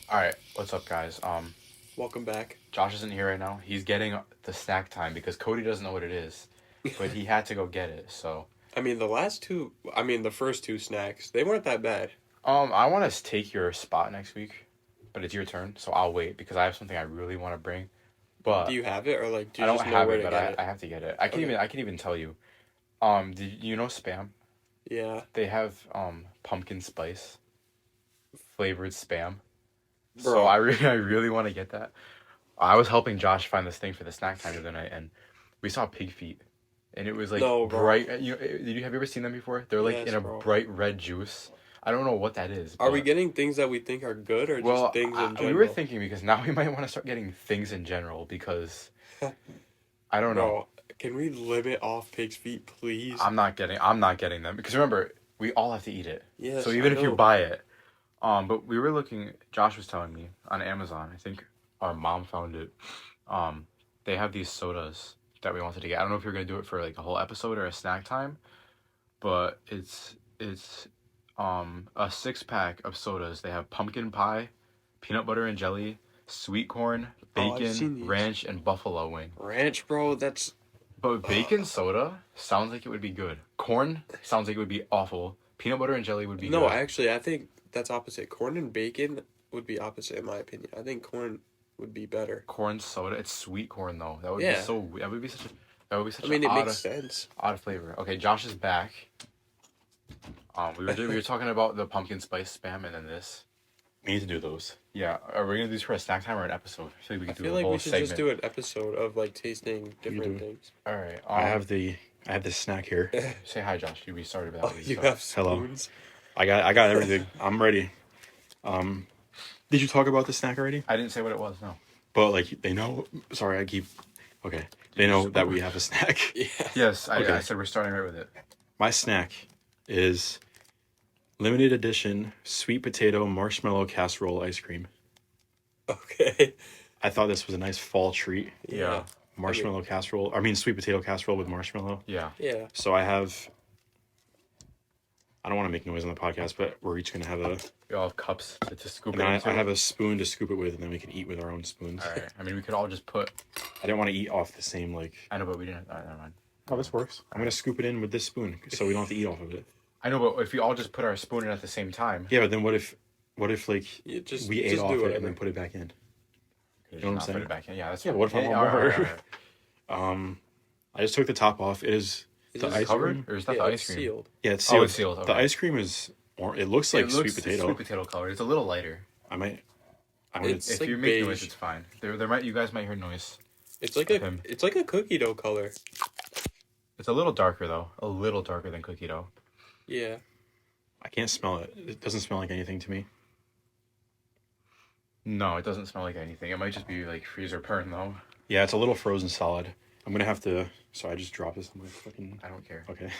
All right, what's up, guys? Welcome back. Josh isn't here right now. He's getting the snack time because Cody doesn't know what it is, but he had to go get it. So, The first two snacks, they weren't that bad. I want to take your spot next week, but it's your turn, so I'll wait because I have something I really want to bring. Do But you have it, or like, do I you don't just know have where it, to but get I, it? I have to get it. Okay. I can even tell you. Did you know Spam? Yeah, They have pumpkin spice flavored Spam. So bro. I really want to get that. I was helping Josh find this thing for the snack time the other night, and we saw pig feet, and it was like No, bro. bright. Have you ever seen them before? They're like in Yes, a bro. bright red juice. I don't know what that is, Are we but getting things that we think are good, or just things in we were general? thinking because now we might want to start getting things in general because I don't know. Bro, can we limit off pig's feet, please? I'm not getting them because remember we all have to eat it. Yes, So even I if you know. buy it, but we were looking. Josh was telling me on Amazon. I think our mom found it. They have these sodas that we wanted to get. I don't know if you're gonna do it for like a whole episode or a snack time, but it's a 6 pack of sodas. They have pumpkin pie, peanut butter and jelly, sweet corn, Oh, I've bacon, seen these. ranch, and buffalo wing. Ranch, bro. That's But bacon soda sounds like it would be good. Corn sounds like it would be awful. Peanut butter and jelly would be no. good. Actually, I think that's opposite. Corn and bacon would be opposite, in my opinion. I think corn would be better. Corn soda. It's sweet corn though. That would Yeah. be so. That would be such a. That would be such I mean, an it makes sense. odd flavor. Okay, Josh is back. We were talking about the pumpkin spice spam and then this. We need to do those. Yeah, are we gonna do this for a snack time or an episode? I feel like we I could do feel a like whole we should segment. just do an episode of like tasting different do. things. All right. I have this snack here. Say hi, Josh. We started with Oh, that. you so. have Hello. spoons. I got everything. I'm ready. Did you talk about the snack already? I didn't say what it was. No. But like they know. Sorry, I keep. Okay, they know that we have a snack. Yeah. Yes, Okay. I said we're starting right with it. My snack is limited edition sweet potato marshmallow casserole ice cream. Okay. I thought this was a nice fall treat. Yeah. Marshmallow casserole. I mean, sweet potato casserole with marshmallow. Yeah. Yeah. So I have. I don't want to make noise on the podcast, but we're each gonna have a. We all have cups to scoop And it then into. I have a spoon to scoop it with, and then we can eat with our own spoons. All right. I mean, we could all just put. I didn't want to eat off the same like. I know, but we didn't. All right, never mind. Oh, this works. I'm gonna scoop it in with this spoon, so we don't have to eat off of it. I know, but if we all just put our spoon in at the same time, Yeah, but then what if like You just we ate just off do it it and then put it back in? you know what I'm not put saying? it back in. Yeah, that's Yeah, fine. what if I want all right, more? all right, all right. I just took the top off. It is Is the this ice Covered cream. or is that yeah, the it's ice cream? sealed. Yeah, it's Oh, sealed. it's sealed, The okay. ice cream is, it looks like It sweet looks potato. Sweet potato colored. It's a little lighter. I'm gonna. It's If like you make noise, beige. it's fine. You guys might hear noise. It's like Him. it's like a cookie dough color. It's a little darker though. A little darker than cookie dough. Yeah. I can't smell it. It doesn't smell like anything to me. No, it doesn't smell like anything. It might just be like freezer burn though. Yeah, it's a little frozen solid. I'm gonna have to. So I just dropped this on my fucking. I don't care. Okay.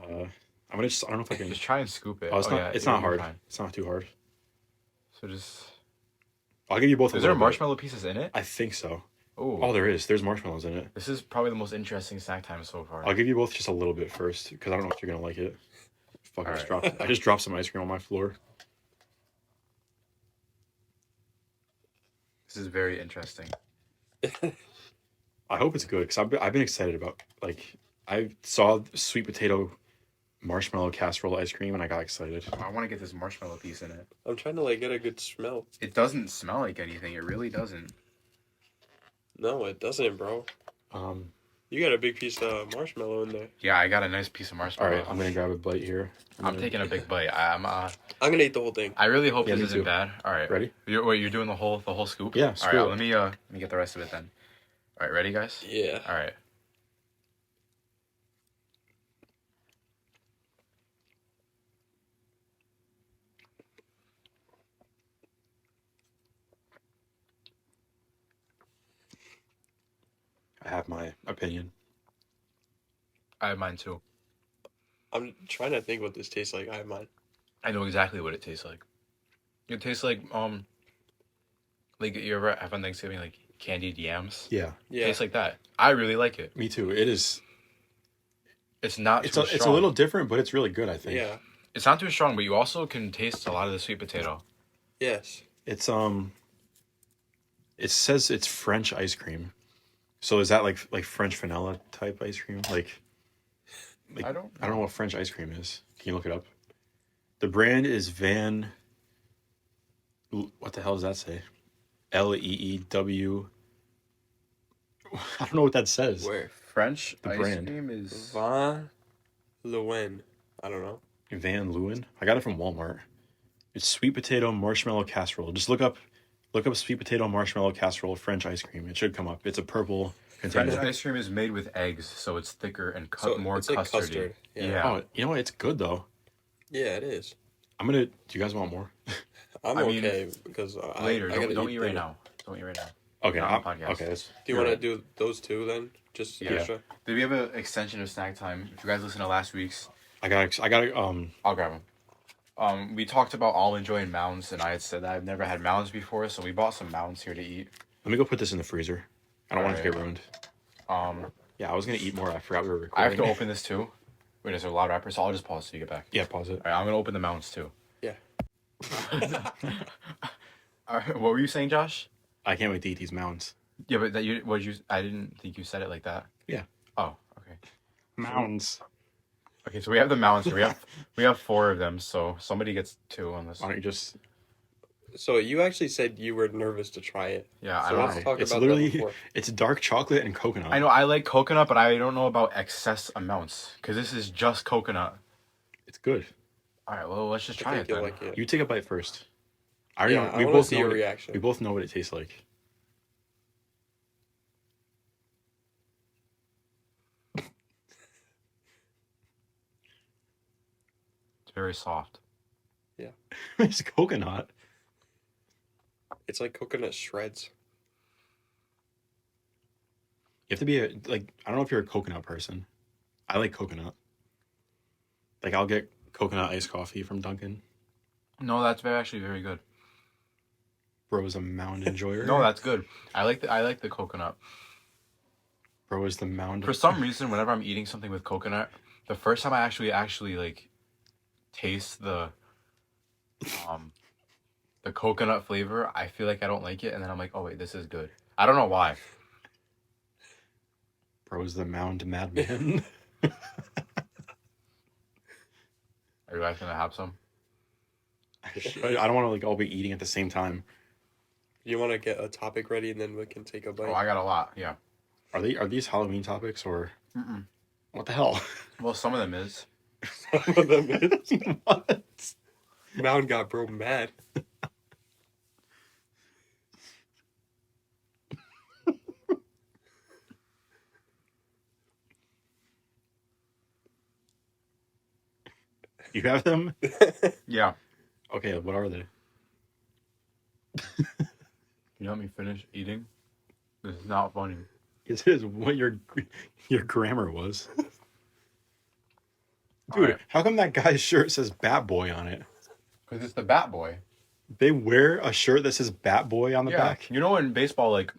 I'm gonna just. I don't know if I can. Just try and scoop it. Oh, it's not. yeah, it's you'll not be hard. fine. It's not too hard. So just. I'll give you both. Is there marshmallow pieces in it? I think so. Ooh. Oh, there is. There's marshmallows in it. This is probably the most interesting snack time so far. I'll give you both just a little bit first because I don't know if you're gonna like it. Fuck! Alright. I just dropped some ice cream on my floor. This is very interesting. I hope it's good because I've been excited about I saw sweet potato marshmallow casserole ice cream and I got excited. I want to get this marshmallow piece in it. I'm trying to like get a good smell. It doesn't smell like anything. It really doesn't. No, it doesn't, bro. You got a big piece of marshmallow in there. Yeah, I got a nice piece of All marshmallow. right, I'm gonna grab a bite here. I'm taking a big bite. I'm I'm gonna eat the whole thing. I really hope Yeah, this me isn't too. bad. All right. Ready? You're doing the whole scoop? Yeah, All screw right, it. let me get the rest of it then. All right, ready guys? Yeah. All right. I have my opinion. I have mine too. I'm trying to think what this tastes like. I have mine. I know exactly what it tastes like. It tastes like you ever have on Thanksgiving like candied yams? Yeah, Yeah. Tastes like that. I really like it. me too. It is. It's not It's too a, strong. it's a little different, but it's really good. I think. Yeah. It's not too strong, but you also can taste a lot of the sweet potato. Yes. It's it says it's French ice cream. So is that like French vanilla type ice cream? Like I don't I don't know what French ice cream is. Can you look it up? The brand is what the hell does that say? Leew. I don't know what that says. Where? French The ice brand. cream is Van Leeuwen. I don't know. Van Leeuwen. I got it from Walmart. It's sweet potato marshmallow casserole. Just look up sweet potato marshmallow casserole French ice cream. It should come up. It's a purple French container. ice cream is made with eggs, so it's thicker and more it's like custardy. custard. Yeah. Oh, you know what? It's good though. Yeah, it is. Do you guys want more? I'm I mean, okay because Later, I gotta don't eat eat right dinner. now. Don't eat right now. Okay, Not on podcast. okay. Do you you're want to right. do those two then? Just Yeah. extra. Did we have an extension of snack time? If you guys listen to last week's, I got I'll grab them. We talked about Almond Joy and Mounds, and I had said that I've never had Mounds before, so we bought some Mounds here to eat. let me go put this in the freezer. I don't want it to get ruined. Um, Yeah, I was gonna eat more. I forgot we were I recording. have to open this too. Wait, there's a loud rapper, so I'll just pause so you get back. Yeah, pause it. All right, I'm gonna open the Mounds too. Yeah. All right, what were you saying, Josh? I can't wait to eat these mounds. Yeah, but I didn't think you said it like that. Yeah. Oh, okay. Mounds. Okay, so we have the Mounds here. We have 4 of them, so somebody gets 2 on this. Why don't you just? So you actually said you were nervous to try it. Yeah, I So don't let's know. talk It's about that literally before. it's dark chocolate and coconut. I know I like coconut, but I don't know about excess amounts because this is just coconut. It's good. All right, well, let's just I try think it you'll then. like it. You take a bite first. I already Yeah, know. I We wanna both see know your what reaction. We both know what it tastes like. It's very soft. It's coconut. It's like coconut shreds. You have to be I don't know if you're a coconut person. I like coconut. Like I'll get coconut iced coffee from Dunkin'. No, that's actually very good. Bro is a mound enjoyer. No, that's good. I like the coconut. Bro is the mound. For some reason, whenever I'm eating something with coconut, the first time I actually like taste the coconut flavor, I feel like I don't like it, and then I'm like, oh wait, this is good. I don't know why. Bro is the mound madman. Are you guys gonna have some? I don't want to all be eating at the same time. You want to get a topic ready and then we can take a bite? Oh, I got a lot. Yeah. Are these Halloween topics or Mm-mm. what the hell? Well, some of them is. Some of them is. What? Mound got bro mad. You have them? Yeah. Okay, what are they? You let me finish eating? This is not funny. It is what your grammar was. Dude, Alright. how come that guy's shirt says Bat Boy on it? Because it's the Bat Boy. They wear a shirt that says Bat Boy on the back? You know in baseball, like...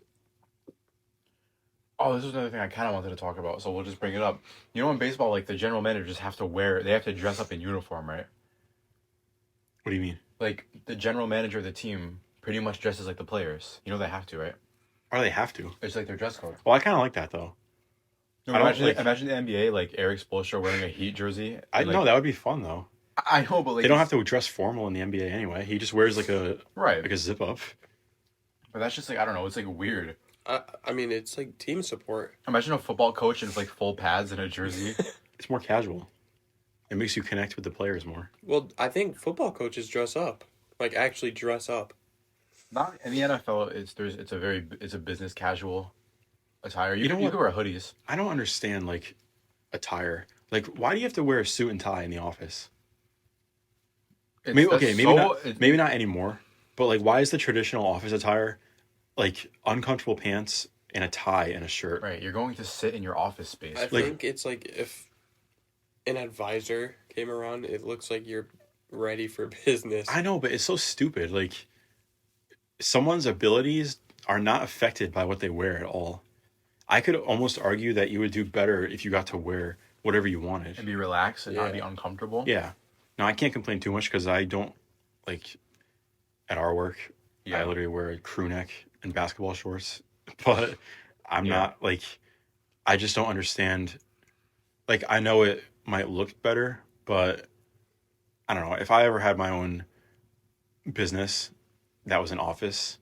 Oh, this is another thing I kind of wanted to talk about, so we'll just bring it up. You know in baseball, like, the general managers have to they have to dress up in uniform, right? What do you mean? Like, the general manager of the team pretty much dresses like the players. You know they have to, right? Or they have to. It's like their dress code. Well, I kind of like that, though. No, I don't imagine the NBA, like, Eric Spoelstra wearing a Heat jersey. I and, know, like, that would be fun, though. I know, but, like... They don't have to dress formal in the NBA anyway. He just wears, like a Right. zip up. But that's just, like, I don't know, it's, like, weird. I mean, it's like team support. Imagine a football coach in, like, full pads and a jersey. It's more casual. It makes you connect with the players more. Well, I think football coaches dress up. Like, actually dress up. Not in the NFL. It's a business casual attire. You know can what? wear hoodies. I don't understand, like, attire. Like, why do you have to wear a suit and tie in the office? Maybe not anymore. But, like, why is the traditional office attire, like, uncomfortable pants and a tie and a shirt? Right, you're going to sit in your office space. I think it's like if an advisor came around, it looks like you're ready for business. I know, but it's so stupid. Like, someone's abilities are not affected by what they wear at all. I could almost argue that you would do better if you got to wear whatever you wanted. And be relaxed and not Yeah. be uncomfortable. Yeah. Now, I can't complain too much because I don't, like, at our work, Yeah. I literally wear a crew neck and basketball shorts, but I'm not like, I just don't understand. Like, I know it might look better, but I don't know. If I ever had my own business that was an office,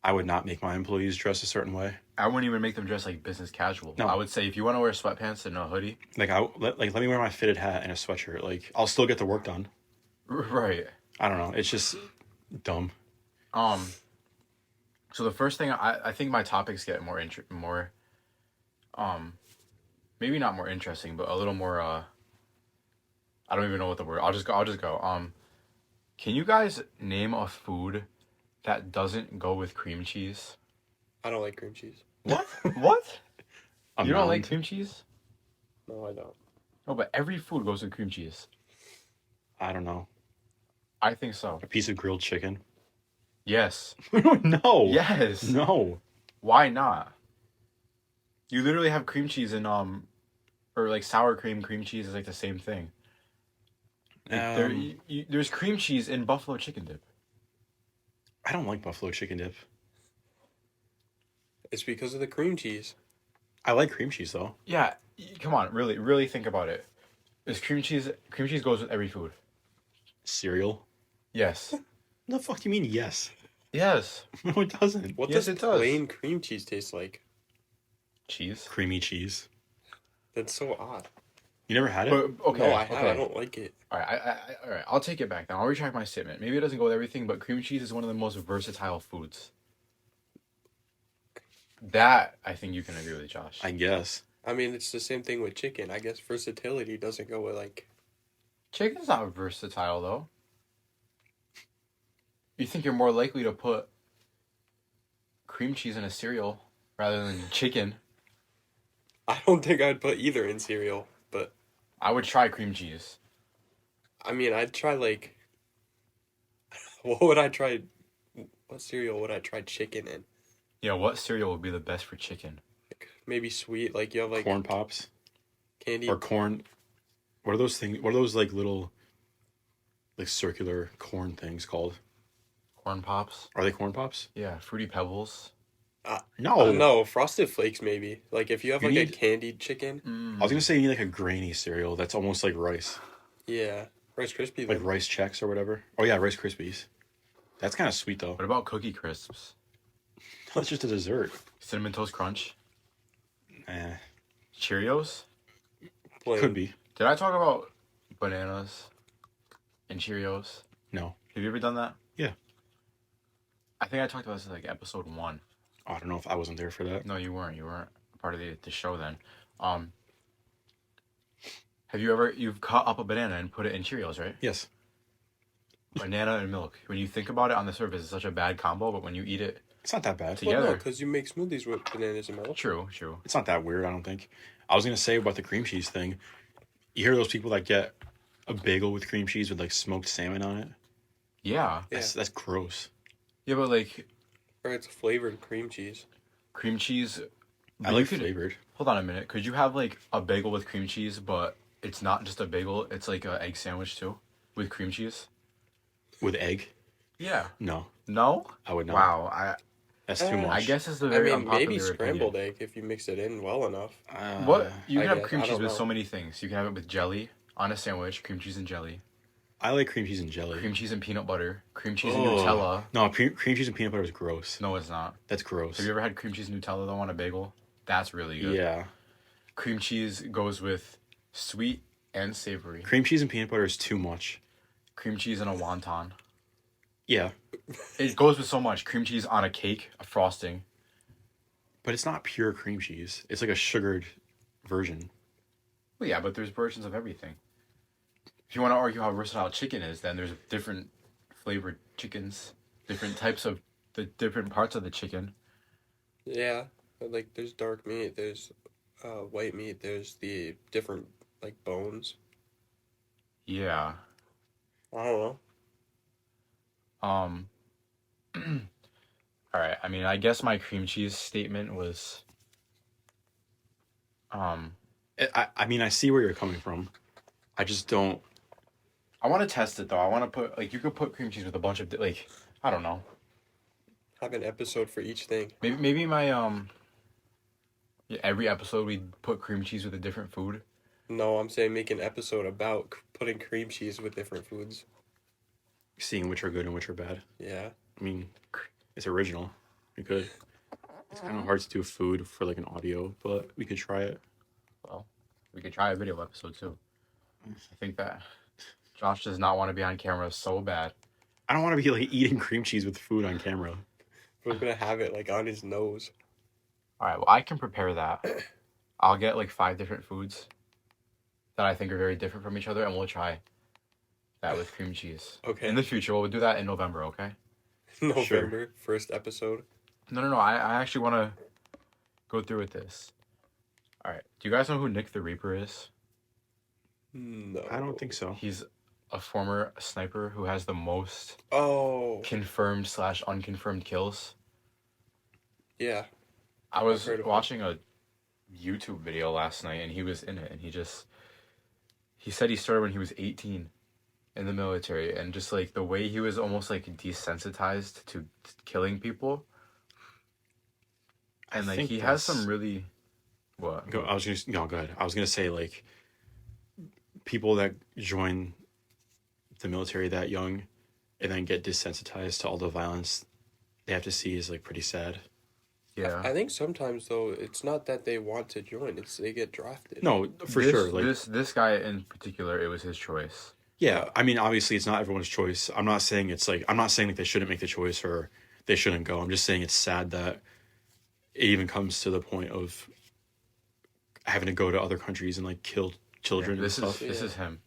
I would not make my employees dress a certain way. I wouldn't even make them dress like business casual. No. I would say if you want to wear sweatpants and a hoodie. Like, let me wear my fitted hat and a sweatshirt. Like, I'll still get the work done. Right. I don't know. It's just dumb. So the first thing I think my topics get more maybe not more interesting, but a little more I don't even know what the word. I'll just go. Can you guys name a food that doesn't go with cream cheese? I don't like cream cheese. What? What? A You don't like mound. cream cheese? No, I don't. No, but every food goes with cream cheese. I don't know. I think so. A piece of grilled chicken. Yes. No. Yes. No. Why not? You literally have cream cheese in or like sour cream cheese is like the same thing. Like, there's cream cheese in buffalo chicken dip. I don't like buffalo chicken dip. It's because of the cream cheese. I like cream cheese though. Yeah, come on, really think about it. Is cream cheese goes with every food. Cereal. Yes. What the fuck do you mean yes? Yes. No, it doesn't. What Yes, does it does. plain cream cheese taste like? Cheese. Creamy cheese. That's so odd. You never had it? But okay. No, I have. okay. I don't like it. All right, all right. I'll take it back now. I'll retract my statement. Maybe it doesn't go with everything, but cream cheese is one of the most versatile foods. That I think you can agree with, Josh. I guess. I mean, it's the same thing with chicken. I guess versatility doesn't go with like. Chicken's not versatile though. You think you're more likely to put cream cheese in a cereal rather than chicken? I don't think I'd put either in cereal, but I would try cream cheese. I mean, I'd try like. What would I try? What cereal would I try chicken in? Yeah, what cereal would be the best for chicken? Like, maybe sweet. Like you have like Corn Pops candy. or corn. What are those things? What are those like little, like circular corn things called? Corn Pops? Are they Corn Pops? Yeah, Fruity Pebbles. No. No, Frosted Flakes maybe. Like if you have You like a need- candied chicken. I was gonna say you need like a grainy cereal that's almost like rice, Yeah, Rice Krispie. like Rice Chex or whatever. Oh yeah, Rice Krispies. That's kind of sweet though. What about Cookie Crisps? That's just a dessert. Cinnamon Toast Crunch? Eh, Cheerios? Plain. could be. Did I talk about bananas and Cheerios? No. Have you ever done that? Yeah. I think I talked about this in like episode 1. I don't know if I wasn't there for that. No, you weren't. You weren't part of the show then. Have you ever you've cut up a banana and put it in Cheerios, right? Yes. Banana and milk. When you think about it on the surface, it's such a bad combo, but when you eat it It's not that bad. Well, no, together, because you make smoothies with bananas and milk. true. It's not that weird, I don't think. I was gonna say about the cream cheese thing. You hear those people that get a bagel with cream cheese with like smoked salmon on it? Yeah. Yeah. That's gross. Yeah, but like Or it's flavored cream cheese. cream cheese. I you like could- flavored. Hold on a minute. Could you have like a bagel with cream cheese, but it's not just a bagel? It's like an egg sandwich too, with cream cheese. With egg? Yeah. No, No. I would not. Wow. That's too much. I guess it's a I very mean, unpopular maybe scrambled opinion. egg if you mix it in well enough. What you I can have guess. cream I cheese don't with know. so many things. You can have it with jelly on a sandwich, cream cheese and jelly, I like cream cheese and jelly. cream cheese and peanut butter, cream cheese and Ugh. Nutella. No, cream cheese and peanut butter is gross. No, it's not. That's gross. Have you ever had cream cheese and Nutella though on a bagel? That's really good. Yeah. Cream cheese goes with sweet and savory. Cream cheese and peanut butter is too much. Cream cheese and a wonton. Yeah. It goes with so much. Cream cheese on a cake, a frosting. But it's not pure cream cheese. It's like a sugared version. Well, yeah, but there's versions of everything. If you want to argue how versatile chicken is, then there's different flavored chickens, different types of the different parts of the chicken. Yeah, but, like there's dark meat, there's white meat, there's the different like bones. Yeah. I don't know. All right. I mean, I guess my cream cheese statement was. I mean, I see where you're coming from. I just don't. I want to test it though. I want to put like you could put cream cheese with a bunch of like I don't know. Have an episode for each thing. Maybe my yeah, every episode we put cream cheese with a different food. No, I'm saying make an episode about putting cream cheese with different foods. Seeing which are good and which are bad. Yeah. I mean, it's original. We could. It's kind of hard to do food for like an audio, but we could try it. Well, we could try a video episode too. I think that Josh does not want to be on camera so bad. I don't want to be like eating cream cheese with food on camera. We're gonna have it like on his nose. All right, well, I can prepare that. I'll get like 5 different foods that I think are very different from each other, and we'll try that with cream cheese. Okay. In the future, we'll do that in November, okay? November, first episode. No. I actually want to go through with this. All right. Do you guys know who Nick the Reaper is? No. I don't think so. He's a former sniper who has the most confirmed / unconfirmed kills. Yeah. I was watching a YouTube video last night, and he was in it, and he said he started when he was 18 in the military, and just like the way he was almost like desensitized to killing people, and like he has some really what? Go ahead. I was gonna say like people that join the military that young and then get desensitized to all the violence they have to see is like pretty sad. Yeah. I think sometimes though it's not that they want to join; it's they get drafted. No, for sure. Like this guy in particular, it was his choice. Yeah, I mean, obviously, it's not everyone's choice. I'm not saying like they shouldn't make the choice or they shouldn't go. I'm just saying it's sad that it even comes to the point of having to go to other countries and like kill children and stuff. This is him.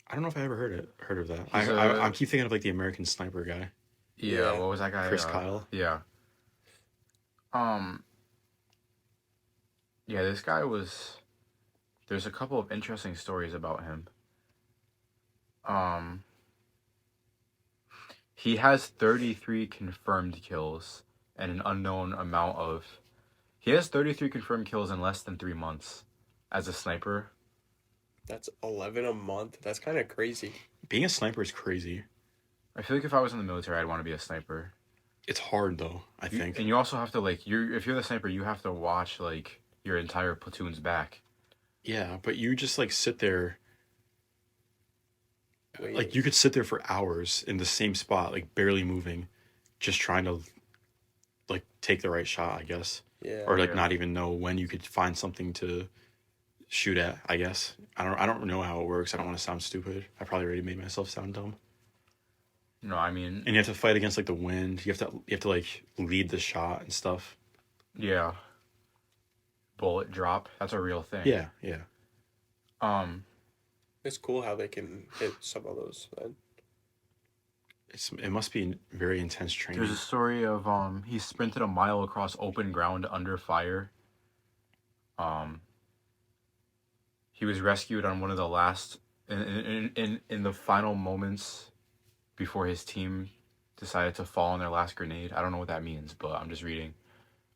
I don't know if I ever heard of that. I keep thinking of like the American Sniper guy. Yeah, what was that guy? Chris Kyle. Yeah. Yeah, this guy was. There's a couple of interesting stories about him. He has 33 confirmed kills and an unknown amount of. He has 33 confirmed kills in less than 3 months as a sniper. That's 11 a month. That's kind of crazy. Being a sniper is crazy. I feel like if I was in the military, I'd want to be a sniper. It's hard though, I think. And you also have to like if you're the sniper, you have to watch like your entire platoon's back. Yeah, but you just like sit there. Wait. Like you could sit there for hours in the same spot, like barely moving, just trying to like take the right shot, I guess. Yeah. Or like not even know when you could find something to shoot at, I guess. I don't know how it works. I don't want to sound stupid. I probably already made myself sound dumb. No, I mean, and you have to fight against like the wind. You have to like lead the shot and stuff. Yeah. Bullet drop. That's a real thing. Yeah. It's cool how they can hit some of those then. It must be very intense training. There's a story of he sprinted a mile across open ground under fire. He was rescued on one of the last in the final moments before his team decided to fall on their last grenade. I don't know what that means, but I'm just reading.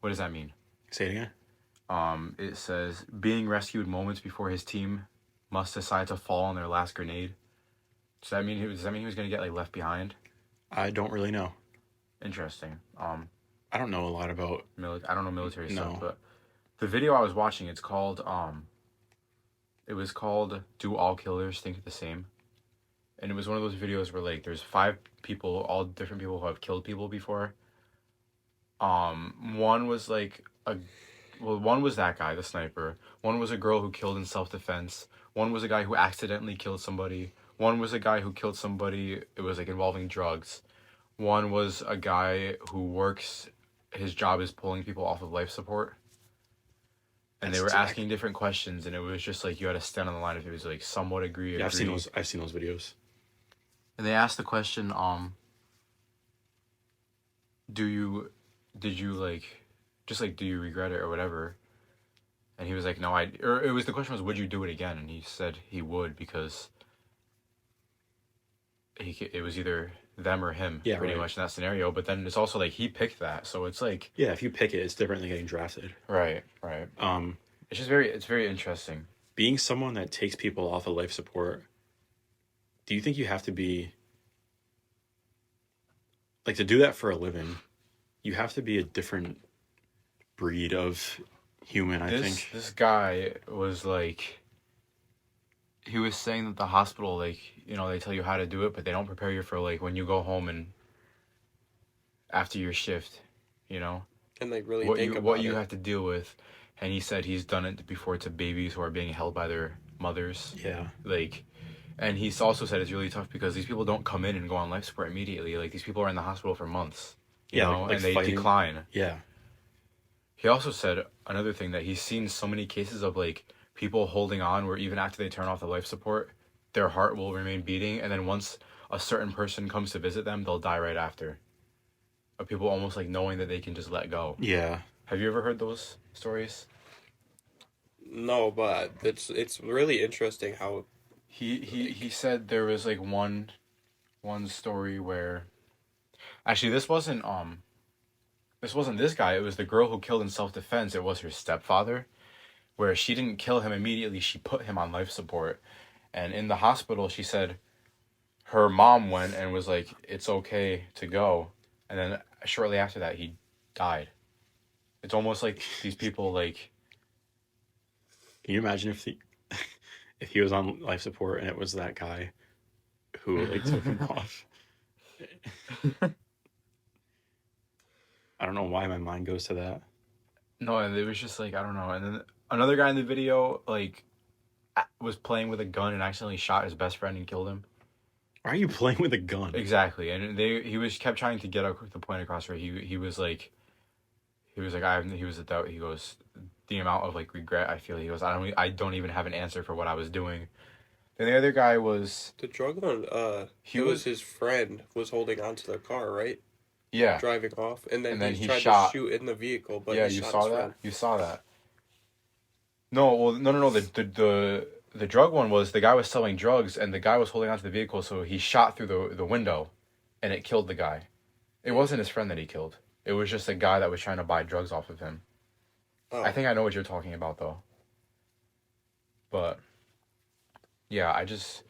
What does that mean? Say it again. It says being rescued moments before his team must decide to fall on their last grenade. Does that mean he was going to get like left behind? I don't really know. Interesting. I don't know a lot about I don't know military stuff, but the video I was watching, it was called "Do All Killers Think the Same?" And it was one of those videos where like there's 5 people, all different people who have killed people before. One was like one was that guy, the sniper. One was a girl who killed in self-defense. One was a guy who accidentally killed somebody. One was a guy who killed somebody. It was like involving drugs. One was a guy who his job is pulling people off of life support. And they were asking different questions, and it was just like you had to stand on the line if it was like somewhat agree. Yeah, I've seen those videos. And they asked the question, do you regret it or whatever? And he was like, no, the question was, would you do it again? And he said he would because it was either them or him, pretty much in that scenario. But then it's also like he picked that, so it's like if you pick it, it's different than getting drafted. Right. It's just very interesting. Being someone that takes people off of life support, do you think you have to be like to do that for a living, you have to be a different breed of human, I think. This guy was like, he was saying that the hospital, like, you know, they tell you how to do it, but they don't prepare you for like when you go home and after your shift, you know, And they really what think you about what you it. have to deal with. And he said he's done it before to babies who are being held by their mothers. Yeah. Like, and he's also said it's really tough because these people don't come in and go on life support immediately. Like, these people are in the hospital for months, you know, like and they fighting. decline. Yeah. He also said another thing, that he's seen so many cases of like people holding on where even after they turn off the life support, their heart will remain beating, and then once a certain person comes to visit them, they'll die right after. Of people almost like knowing that they can just let go. Yeah. Have you ever heard those stories? No, but it's really interesting how He said there was like one story where actually this wasn't this guy, it was the girl who killed in self-defense. It was her stepfather, where she didn't kill him immediately, she put him on life support. And in the hospital, she said her mom went and was like, it's okay to go. And then shortly after that, he died. It's almost like these people, like... Can you imagine if he was on life support and it was that guy who like took him off? I don't know why my mind goes to that. No, and it was just like, I don't know. And then another guy in the video, like, was playing with a gun and accidentally shot his best friend and killed him. Why are you playing with a gun? Exactly. And he kept trying to get the point across where he was like, he was a doubt. He goes, the amount of like regret I feel. He goes, I don't even have an answer for what I was doing. Then the other guy was the drug one. It was his friend was holding onto the car, right? Yeah. Driving off, and then he tried shot. to shoot in the vehicle, but yeah, he you shot saw his that. friend. You saw that. No, well, no. The drug one was the guy was selling drugs, and the guy was holding onto the vehicle, so he shot through the window, and it killed the guy. It wasn't his friend that he killed. It was just a guy that was trying to buy drugs off of him. Oh. I think I know what you're talking about, though. But, yeah, I just...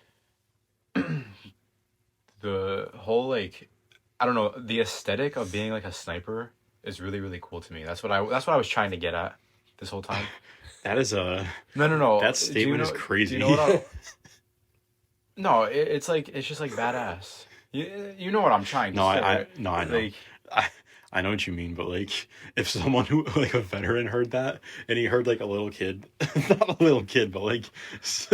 the whole, like... I don't know, the aesthetic of being, like, a sniper is really, really cool to me. That's what I was trying to get at this whole time. That is a... No. That statement is crazy. Do you know what No, it's like, it's just, like, badass. You know what I'm trying to say. I know. Like, I know what you mean, but like, if someone who like a veteran heard that and he heard like a little kid, not a little kid, but like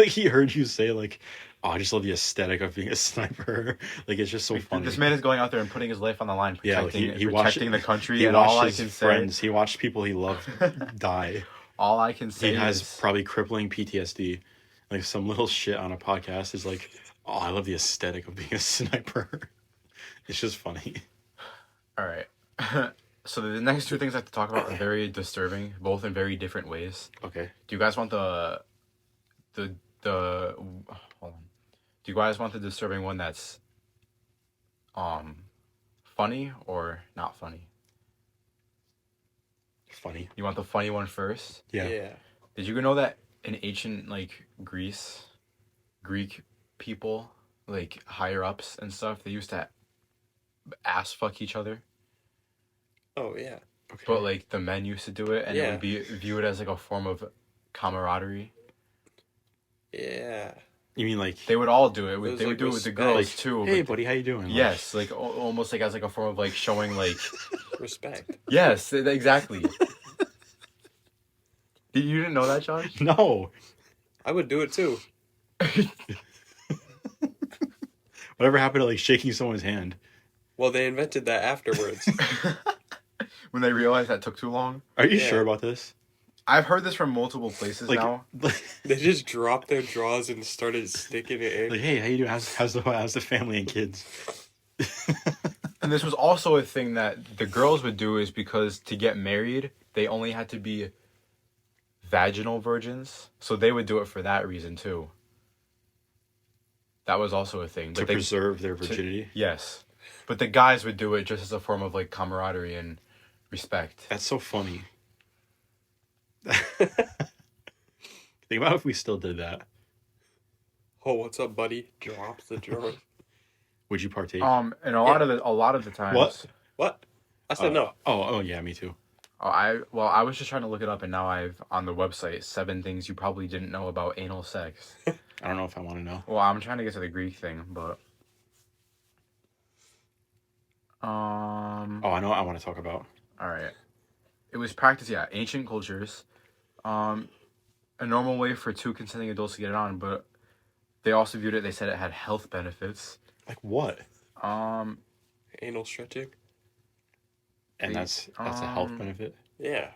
he heard you say like, "Oh, I just love the aesthetic of being a sniper." Like it's just so funny. This man is going out there and putting his life on the line, protecting, protecting the country, he and watched all I his can friends. say, He watched people he loved die. All I can say he has is probably crippling PTSD. Like some little shit on a podcast is like, "Oh, I love the aesthetic of being a sniper." It's just funny. All right. So the next two things I have to talk about are very disturbing, both in very different ways. Okay. Do you guys want the hold on. Do you guys want the disturbing one that's funny or not funny? Funny. You want the funny one first? Yeah. Did you know that in ancient like Greek people, like higher ups and stuff, they used to ass fuck each other? Oh yeah. Okay. But like the men used to do it, and Yeah. it would be viewed as like a form of camaraderie. Yeah. You mean like They would all do it. They like would do it with the respect. girls like, too. "Hey, but buddy, how you doing?" yes, like almost like as like a form of like showing like Respect. yes, exactly. You didn't know that, John? No. I would do it too. Whatever happened to like shaking someone's hand? Well, they invented that afterwards. When they realized that took too long. Are you Yeah. sure about this? I've heard this from multiple places Like, now. They just dropped their drawers and started sticking it in. like, hey, how you doing? How's the family and kids? And this was also a thing that the girls would do, is because to get married, they only had to be vaginal virgins. So they would do it for that reason too. That was also a thing. To preserve their virginity? Yes. But the guys would do it just as a form of like camaraderie and respect. That's so funny. Think about if we still did that. Oh, what's up, buddy? Drops the drawer. Would you partake? And a lot of the times. What? I said no. Oh yeah, me too. I was just trying to look it up, and now I've on the website 7 things you probably didn't know about anal sex. I don't know if I want to know. Well, I'm trying to get to the Greek thing, but Oh, I know. I want to talk about. all right. It was practiced, yeah, ancient cultures. A normal way for two consenting adults to get it on, but they also viewed it. They said it had health benefits. Like what? Anal stretching. And that's a health benefit. Yeah.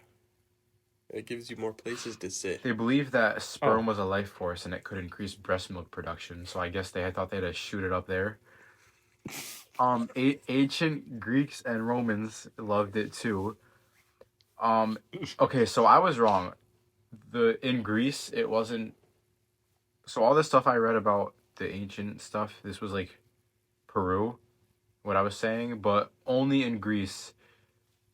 It gives you more places to sit. They believed that sperm was a life force and it could increase breast milk production. So I guess they had thought they had to shoot it up there. Ancient Greeks and Romans loved it too. Okay, so I was wrong. In Greece, it wasn't. So all this stuff I read about the ancient stuff, this was like Peru, what I was saying, but only in Greece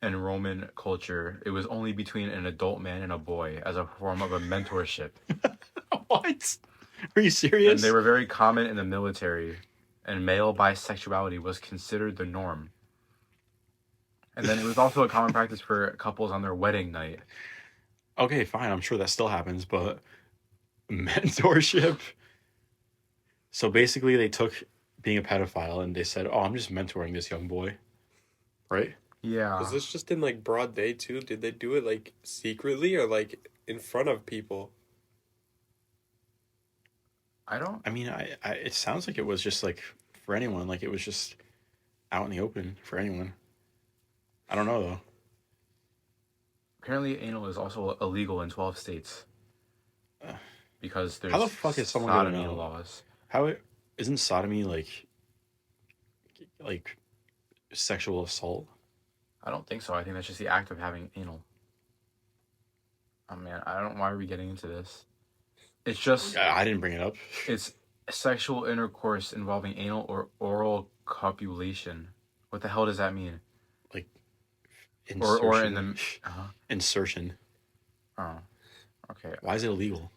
and Roman culture, it was only between an adult man and a boy as a form of a mentorship. What? Are you serious? And they were very common in the military, and male bisexuality was considered the norm. And then it was also a common practice for couples on their wedding night. Okay, fine. I'm sure that still happens, but mentorship. So basically, they took being a pedophile and they said, "Oh, I'm just mentoring this young boy," right? Yeah. Was this just in like broad day too? Did they do it like secretly or like in front of people? I mean, it sounds like it was just like for anyone. Like it was just out in the open for anyone. I don't know though. Apparently, anal is also illegal in 12 states. Because there's how the fuck is someone sodomy gonna know? laws. Isn't sodomy like sexual assault? I don't think so. I think that's just the act of having anal. Oh man, I don't. Why are we getting into this? It's just. I didn't bring it up. It's sexual intercourse involving anal or oral copulation. What the hell does that mean? Like insertion. Or in the insertion. Oh, okay. Why is it illegal?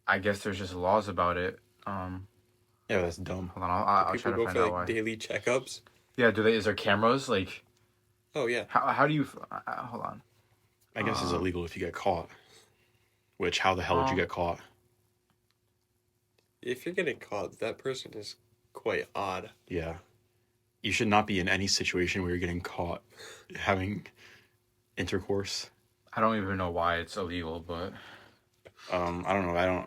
I guess there's just laws about it. Yeah, that's dumb. Hold on, I'll try to go find for out why. daily checkups. Yeah, do they? Is there cameras? Like, oh yeah. How do you? Hold on. I guess it's illegal if you get caught. Which, how the hell did you get caught? If you're getting caught, that person is quite odd. Yeah. You should not be in any situation where you're getting caught having intercourse. I don't even know why it's illegal, but I don't know.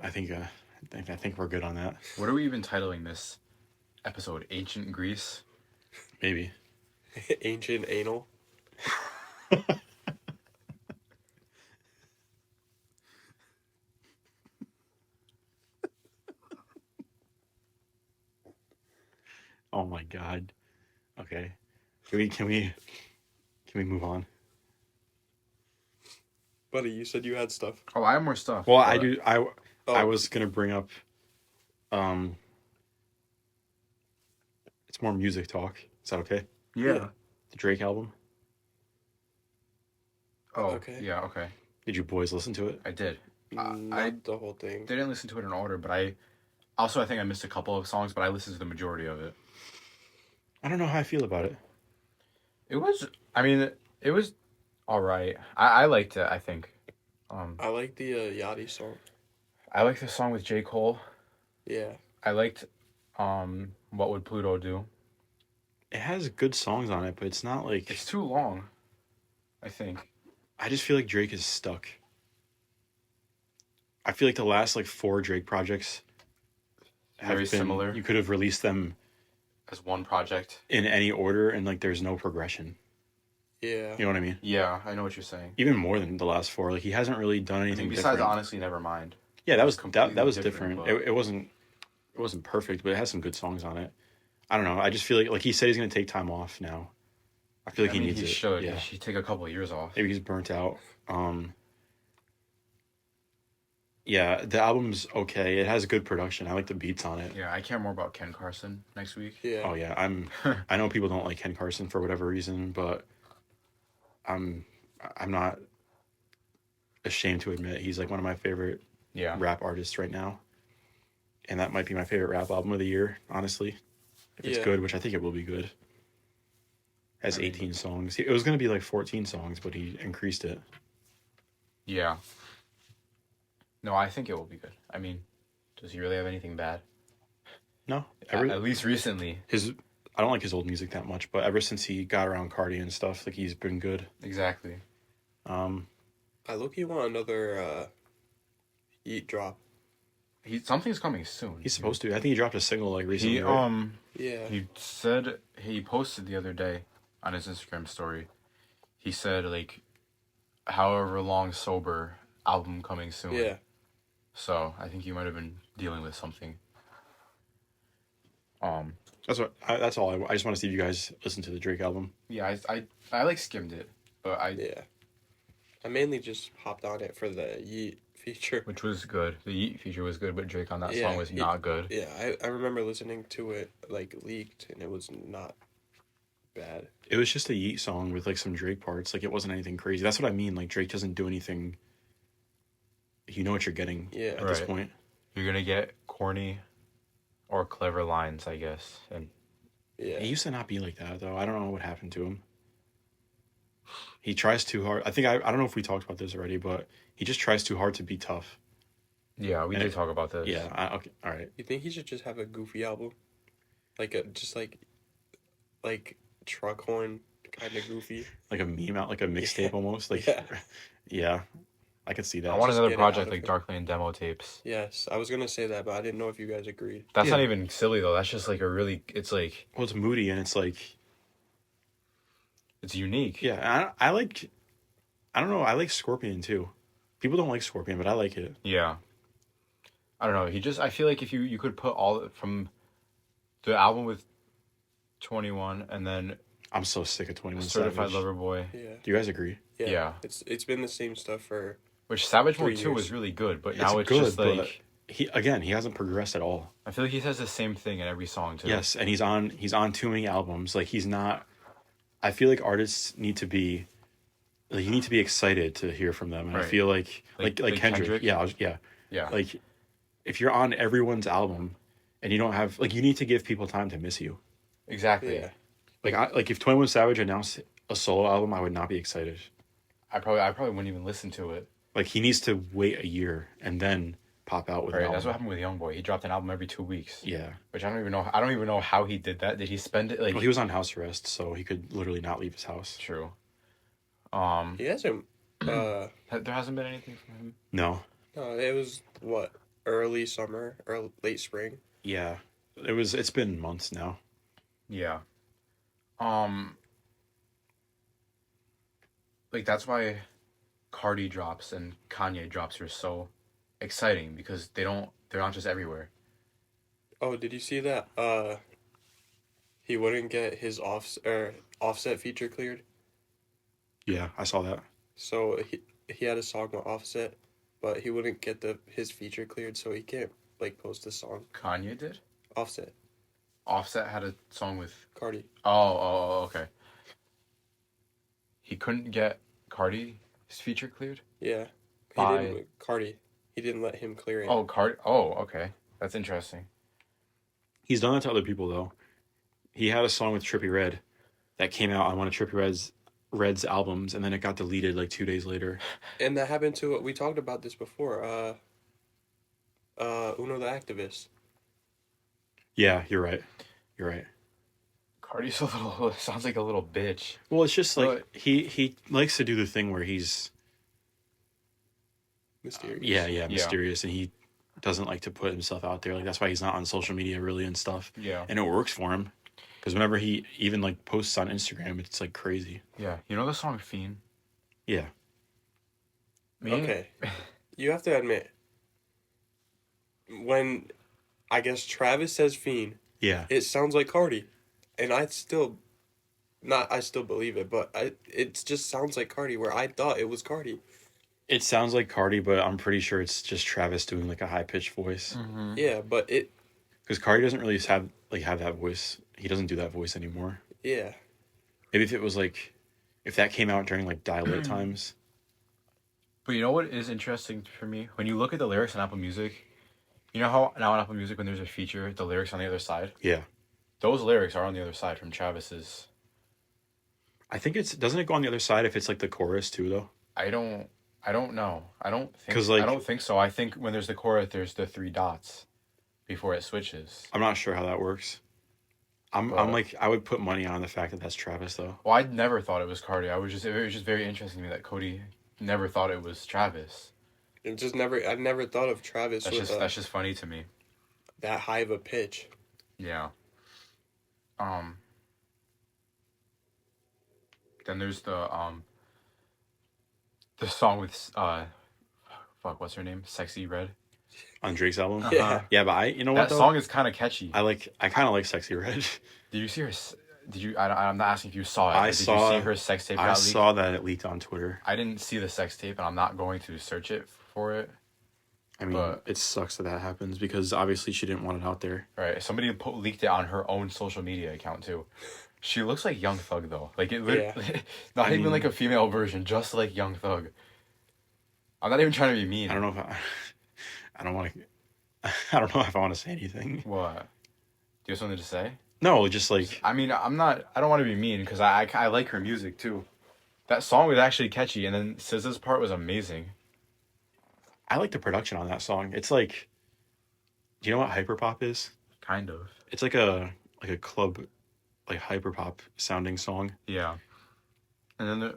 I think we're good on that. What are we even titling this episode? Ancient Greece? Maybe. Ancient anal. Oh my god. Okay. Can we move on? Buddy, you said you had stuff. Oh, I have more stuff. Well, I do. I was gonna bring up. It's more music talk. Is that okay? Yeah. The Drake album. Oh, okay. Yeah, okay. Did you boys listen to it? I did. Not the whole thing. Didn't listen to it in order, but I think I missed a couple of songs, but I listened to the majority of it. I don't know how I feel about it. It was all right. I liked it, I think. I like the Yachty song. I like the song with J. Cole. Yeah. I liked What Would Pluto Do? It has good songs on it, but it's not like... It's too long, I think. I just feel like Drake is stuck. I feel like the last 4 Drake projects have very been similar. You could have released them as one project in any order, and there's no progression. Yeah. You know what I mean? Yeah, I know what you're saying. Even more than the last 4. He hasn't really done anything besides different. Honestly Nevermind. Yeah, that was different. But... It wasn't perfect, but it has some good songs on it. I don't know. I just feel like he said he's going to take time off now. I feel like he needs it. Should. Yeah. He should take a couple of years off. Maybe he's burnt out. Yeah, the album's okay. It has good production. I like the beats on it. Yeah, I care more about Ken Carson next week. Yeah. Oh yeah, I know people don't like Ken Carson for whatever reason, but I'm not ashamed to admit he's one of my favorite rap artists right now. And that might be my favorite rap album of the year, honestly. if it's good, which I think it will be good. Has 18 songs. It was going to be like 14 songs, but he increased it. Yeah. No, I think it will be good. I mean, does he really have anything bad? No. At least recently. I don't like his old music that much, but ever since he got around Cardi and stuff, like he's been good. Exactly. I look-y want another Yeet drop. Something's coming soon. He's supposed to. I think he dropped a single like recently. He said he posted the other day on his Instagram story. He said like, however long sober, album coming soon. Yeah. So I think he might have been dealing with something. That's all. I just want to see if you guys listen to the Drake album. Yeah, I like skimmed it, but I mainly just hopped on it for the Yeet feature, which was good. The Yeet feature was good, but Drake on that song was not good. Yeah, I remember listening to it like leaked, and it was not bad. It was just a Yeet song with like some Drake parts. Like it wasn't anything crazy. That's what I mean. Like Drake doesn't do anything. You know what you're getting. Yeah. At this point, you're gonna get corny or clever lines, I guess. And he used to not be like that though. I don't know what happened to him. He tries too hard. I don't know if we talked about this already, but he just tries too hard to be tough. Yeah, we did talk about this. Yeah. Okay. All right. You think he should just have a goofy album, just like truck horn kind of goofy, like a meme out, like a mixtape almost. Like, yeah, I could see that. I want another project like Darkland demo tapes. Yes, I was gonna say that, but I didn't know if you guys agreed. That's not even silly though. That's just like it's like. Well, it's moody and it's like. It's unique. Yeah, I like. I don't know. I like Scorpion too. People don't like Scorpion, but I like it. Yeah. I don't know. I feel like if you could put all from the album with 21 and then I'm so sick of 21 Certified Lover Boy. Yeah. Do you guys agree? Yeah. It's been the same stuff for which Savage Mode 2 was really good, but now it's good, just like he hasn't progressed at all. I feel like he says the same thing in every song too. Yes, and he's on too many albums. Like he's not I feel like artists need to be like you need to be excited to hear from them. And I feel like Kendrick. Yeah. Like if you're on everyone's album and you don't have like you need to give people time to miss you. Exactly. Yeah. Like if 21 Savage announced a solo album, I would not be excited. I probably wouldn't even listen to it. Like he needs to wait a year and then pop out with an album. That's what happened with YoungBoy. He dropped an album every 2 weeks. Yeah. Which I don't even know how he did that. Did he spend it like well, he was on house arrest, so he could literally not leave his house. True. He hasn't there hasn't been anything from him? No. No, it was what? Early summer or late spring? Yeah. It's been months now. Yeah. Like that's why Cardi drops and Kanye drops are so exciting because they're not just everywhere. Oh, did you see that? He wouldn't get his Offset feature cleared. Yeah, I saw that. So he had a song with Offset, but he wouldn't get his feature cleared, so he can't like post the song. Kanye did? Offset had a song with Cardi. Oh, okay. He couldn't get Cardi's feature cleared? Yeah. Cardi. He didn't let him clear it. Oh, Cardi. Oh, okay. That's interesting. He's done that to other people though. He had a song with Trippie Redd that came out on one of Trippie Redd's albums, and then it got deleted like 2 days later. And that happened to we talked about this before. Uno the Activist. Yeah, you're right. Cardi's sounds like a little bitch. Well, it's just like he likes to do the thing where he's mysterious. Yeah, mysterious, and he doesn't like to put himself out there. Like that's why he's not on social media really and stuff. Yeah, and it works for him because whenever he even like posts on Instagram, it's like crazy. Yeah, you know the song "Fiend"? Yeah. Okay, you have to admit when I guess Travis says "Fiend," yeah, it sounds like Cardi, and I still believe it, but it just sounds like Cardi where I thought it was Cardi. It sounds like Cardi, but I'm pretty sure it's just Travis doing like a high pitched voice. Mm-hmm. Yeah, but because Cardi doesn't really have that voice. He doesn't do that voice anymore. Yeah. Maybe if it was like, if that came out during like Dial-It times. But you know what is interesting for me? When you look at the lyrics on Apple Music, you know how now on Apple Music when there's a feature, the lyrics on the other side? Yeah. Those lyrics are on the other side from Travis's. I think doesn't it go on the other side if it's like the chorus too though? I don't know. Because I like don't think so. I think when there's the chorus, there's the three dots before it switches. I'm not sure how that works. I'm like I would put money on the fact that that's Travis though. Well, I never thought it was Cardi. It was just very interesting to me that Cody never thought it was Travis. I never thought of Travis That's just funny to me. That high of a pitch. Yeah. Then there's the song with fuck, what's her name? Sexy Red. On Drake's album. Yeah. Yeah, but you know what That though? song is kind of catchy. I kind of like Sexy Red. Did you see her? Did you? I'm not asking if you saw it. Did you see her sex tape? I saw that it leaked on Twitter. I didn't see the sex tape, and I'm not going to search it for it. I mean, it sucks that happens because obviously she didn't want it out there. Right. Somebody leaked it on her own social media account too. She looks like Young Thug though. Like not even like a female version, just like Young Thug. I'm not even trying to be mean. I don't know if I don't want to. I don't know if I want to say anything. What? Do you have something to say? No, just like I mean, I don't want to be mean because I like her music too. That song was actually catchy, and then SZA's part was amazing. I like the production on that song. It's like, do you know what hyperpop is? Kind of. It's like a club, like hyperpop sounding song. Yeah. And then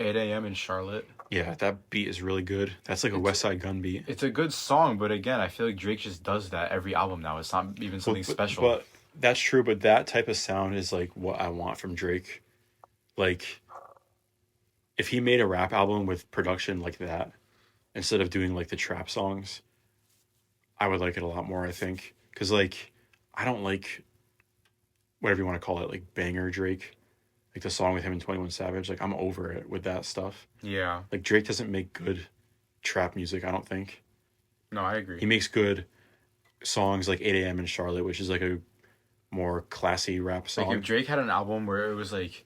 8 a.m. in Charlotte. Yeah, that beat is really good. That's like a West Side Gun beat. It's a good song, but again, I feel like Drake just does that every album now. It's not even something special. But that's true, but that type of sound is like what I want from Drake. Like, if he made a rap album with production like that, instead of doing like the trap songs, I would like it a lot more, I think. Because, like, I don't like whatever you want to call it, like banger Drake. Like the song with him and 21 Savage. Like, I'm over it with that stuff. Yeah. Like, Drake doesn't make good trap music, I don't think. No, I agree. He makes good songs like 8 a.m. in Charlotte, which is like a more classy rap song. Like, if Drake had an album where it was like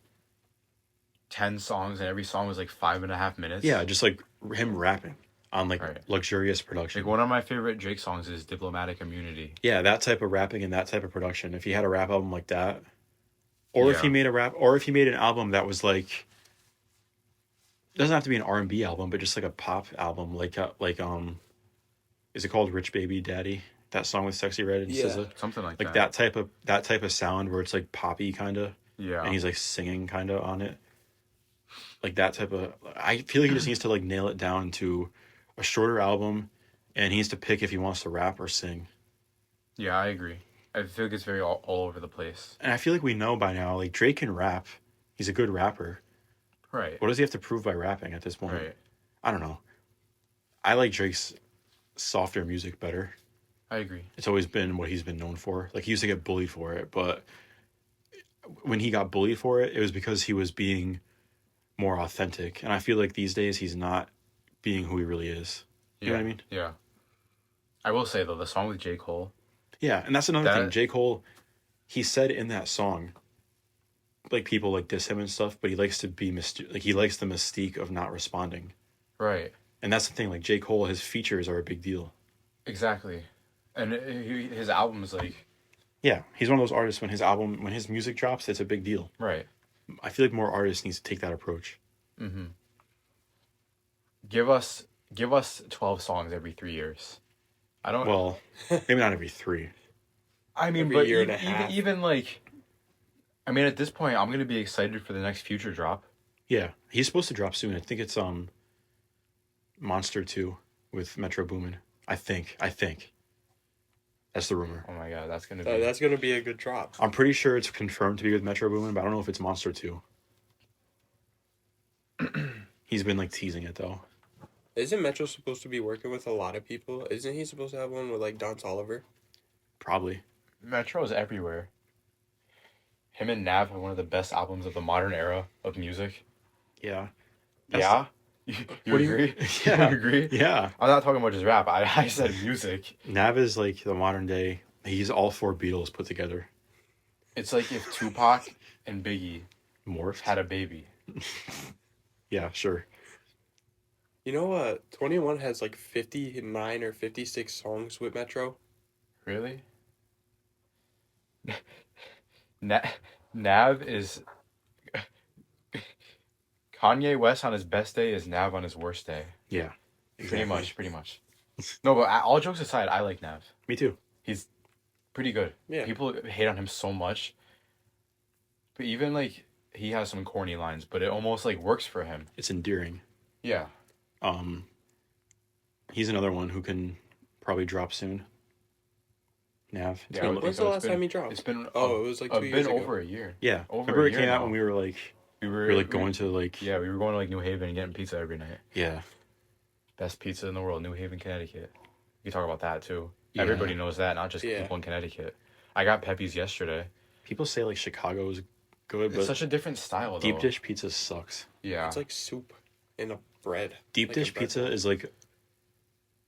10 songs and every song was like 5.5 minutes. Yeah, just like him rapping on like Right. luxurious production. Like, one of my favorite Drake songs is Diplomatic Immunity. Yeah, that type of rapping and that type of production. If he had a rap album like that, or if Yeah. he made an album that was like, doesn't have to be an R&B album, but just like a pop album, is it called Rich Baby Daddy? That song with Sexy Red and SZA? Something like Like that. that type of sound where it's like poppy kind of, Yeah. and he's like singing kind of on it. Like that type of, I feel like he just needs to like nail it down to a shorter album, and he needs to pick if he wants to rap or sing. Yeah, I agree. I feel like it's very all over the place. And I feel like we know by now, like Drake can rap. He's a good rapper. Right. What does he have to prove by rapping at this point? Right. I don't know. I like Drake's softer music better. I agree. It's always been what he's been known for. Like, he used to get bullied for it, but when he got bullied for it, it was because he was being more authentic. And I feel like these days he's not being who he really is. You know what I mean? Yeah. I will say, though, the song with J. Cole. Yeah, and that's another thing. J. Cole, he said in that song, like, people like diss him and stuff, but he likes to be he likes the mystique of not responding. Right. And that's the thing. Like, J. Cole, his features are a big deal. Exactly. And his album's like... Yeah, he's one of those artists when his music drops, it's a big deal. Right. I feel like more artists need to take that approach. Mm-hmm. Give us 12 songs every 3 years. I don't... Well, maybe not every 3. I mean, every but year and a half. even like... I mean, at this point, I'm going to be excited for the next Future drop. Yeah, he's supposed to drop soon. I think it's Monster 2 with Metro Boomin. I think. That's the rumor. Oh my god, that's going to So be... that's going to be a good drop. I'm pretty sure it's confirmed to be with Metro Boomin, but I don't know if it's Monster 2. He's been like teasing it though. Isn't Metro supposed to be working with a lot of people? Isn't he supposed to have one with like Don Toliver? Probably. Metro is everywhere. Him and Nav have one of the best albums of the modern era of music. Yeah. Yeah? You What do you- agree? Yeah. You agree? Yeah. I'm not talking about just rap. I said music. Nav is like the modern day. He's all 4 Beatles put together. It's like if Tupac and Biggie Morphed. had a baby. Yeah, sure. You know what? 21 has like 59 or 56 songs with Metro. Really? Nav is Kanye West on his best day is Nav on his worst day. Yeah, exactly. Pretty much. No, but all jokes aside, I like Nav. Me too. He's pretty good. Yeah. People hate on him so much, but even like he has some corny lines, but it almost like works for him. It's endearing. Yeah. He's another one who can probably drop soon. Nav. Yeah, I would When's think the so. last time he dropped? It's been it was like 2 years ago. over a year. Yeah. Over Remember a it year came out now. when we were like going to like Yeah, we were going to like New Haven and getting pizza every night. Yeah. Best pizza in the world, New Haven, Connecticut. You talk about that too. Yeah. Everybody knows that, not just people in Connecticut. I got Pepe's yesterday. People say like Chicago is good, but It's such a different style though. deep dish pizza sucks. Yeah. It's like soup in a bread. Deep like dish a bread pizza roll. is like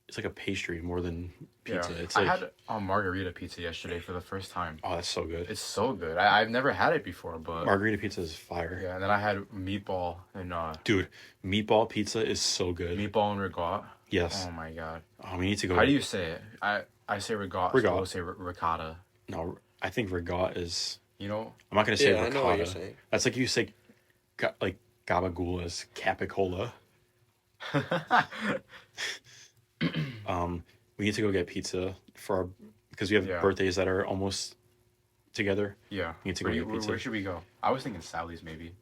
it's like a pastry more than pizza. Yeah. It's I like had margarita pizza yesterday for the first time. oh, that's so good. It's so good. I've never had it before, but Margarita pizza is fire. yeah. And then I had meatball and Dude, meatball pizza is so good. meatball and regat. Yes. Oh my god. Oh, we need to go. How do you say it? I say regat. Regat. So I say ricotta. No, I think regat is. You know. I'm not gonna say I know what you're ricotta. saying. That's like you say, like gabagool is capicola. We need to go get pizza for our because we have Yeah. birthdays that are almost together. Yeah. We need to go get pizza. Where should we go? I was thinking Sally's maybe.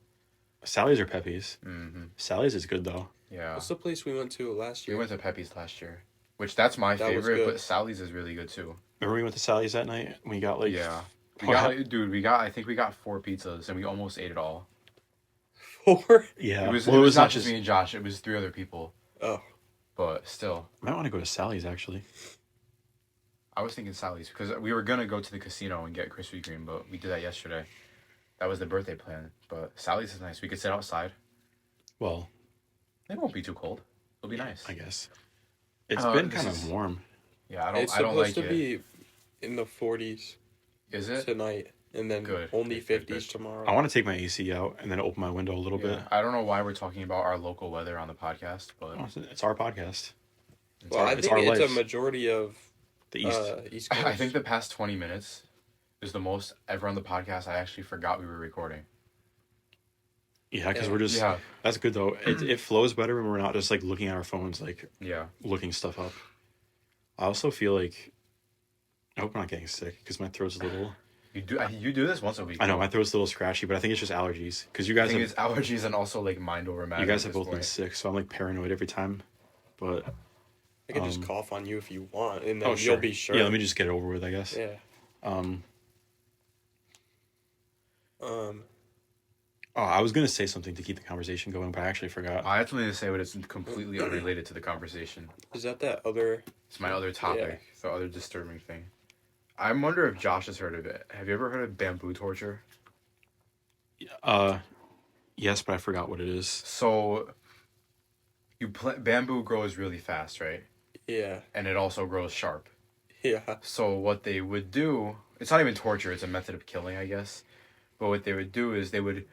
Sally's or Pepe's? Mm-hmm. Sally's is good though. Yeah. What's the place we went to last We year? went to Pepe's last year, which that's my That was favorite, good. but Sally's is really good too. Remember we went to Sally's that night? We got like Yeah. I think we got 4 pizzas and we almost ate it all. 4? yeah. It was well, it was not just me and Josh, it was 3 other people. Oh. But still, I might want to go to Sally's actually. I was thinking Sally's because we were gonna go to the casino and get Krispy Kreme, but we did that yesterday. That was the birthday plan. But Sally's is nice. We could sit outside. Well, It won't be too cold. It'll be nice. I guess it's Uh, been this kind is- of warm. Yeah, It's I don't supposed like to it. be in the 40s Is it? tonight, and then Good. only Good, 50s good. tomorrow. I want to take my AC out and then open my window a little bit. I don't know why we're talking about our local weather on the podcast, but Oh, it's our podcast. it's Well, our- I it's think our it's life. a majority of The East. East Coast. I think the past 20 minutes is the most ever on the podcast I actually forgot we were recording. Yeah, because Yeah. we're just. Yeah. That's good though. It flows better when we're not just like looking at our phones, like Yeah. looking stuff up. I also feel like. I hope I'm not getting sick because my throat's a little. You do this once a week. I know my throat's a little scratchy, but I think it's just allergies because you I guys think have it's allergies and also like mind over matter. you guys at have this both been point. sick, so I'm like paranoid every time. But I could just cough on you if you want, and then oh you'll sure, be sure. Yeah, let me just get it over with, I guess. Yeah. Oh, I was gonna say something to keep the conversation going, but I actually forgot. I have something to say, but it's completely unrelated to the conversation. Is that other? It's my other topic, the other disturbing thing. I wonder if Josh has heard of it. Have you ever heard of bamboo torture? Yes, but I forgot what it is. So, bamboo grows really fast, right? Yeah. And it also grows sharp. Yeah. So what they would do, it's not even torture, it's a method of killing, I guess. But what they would do is they would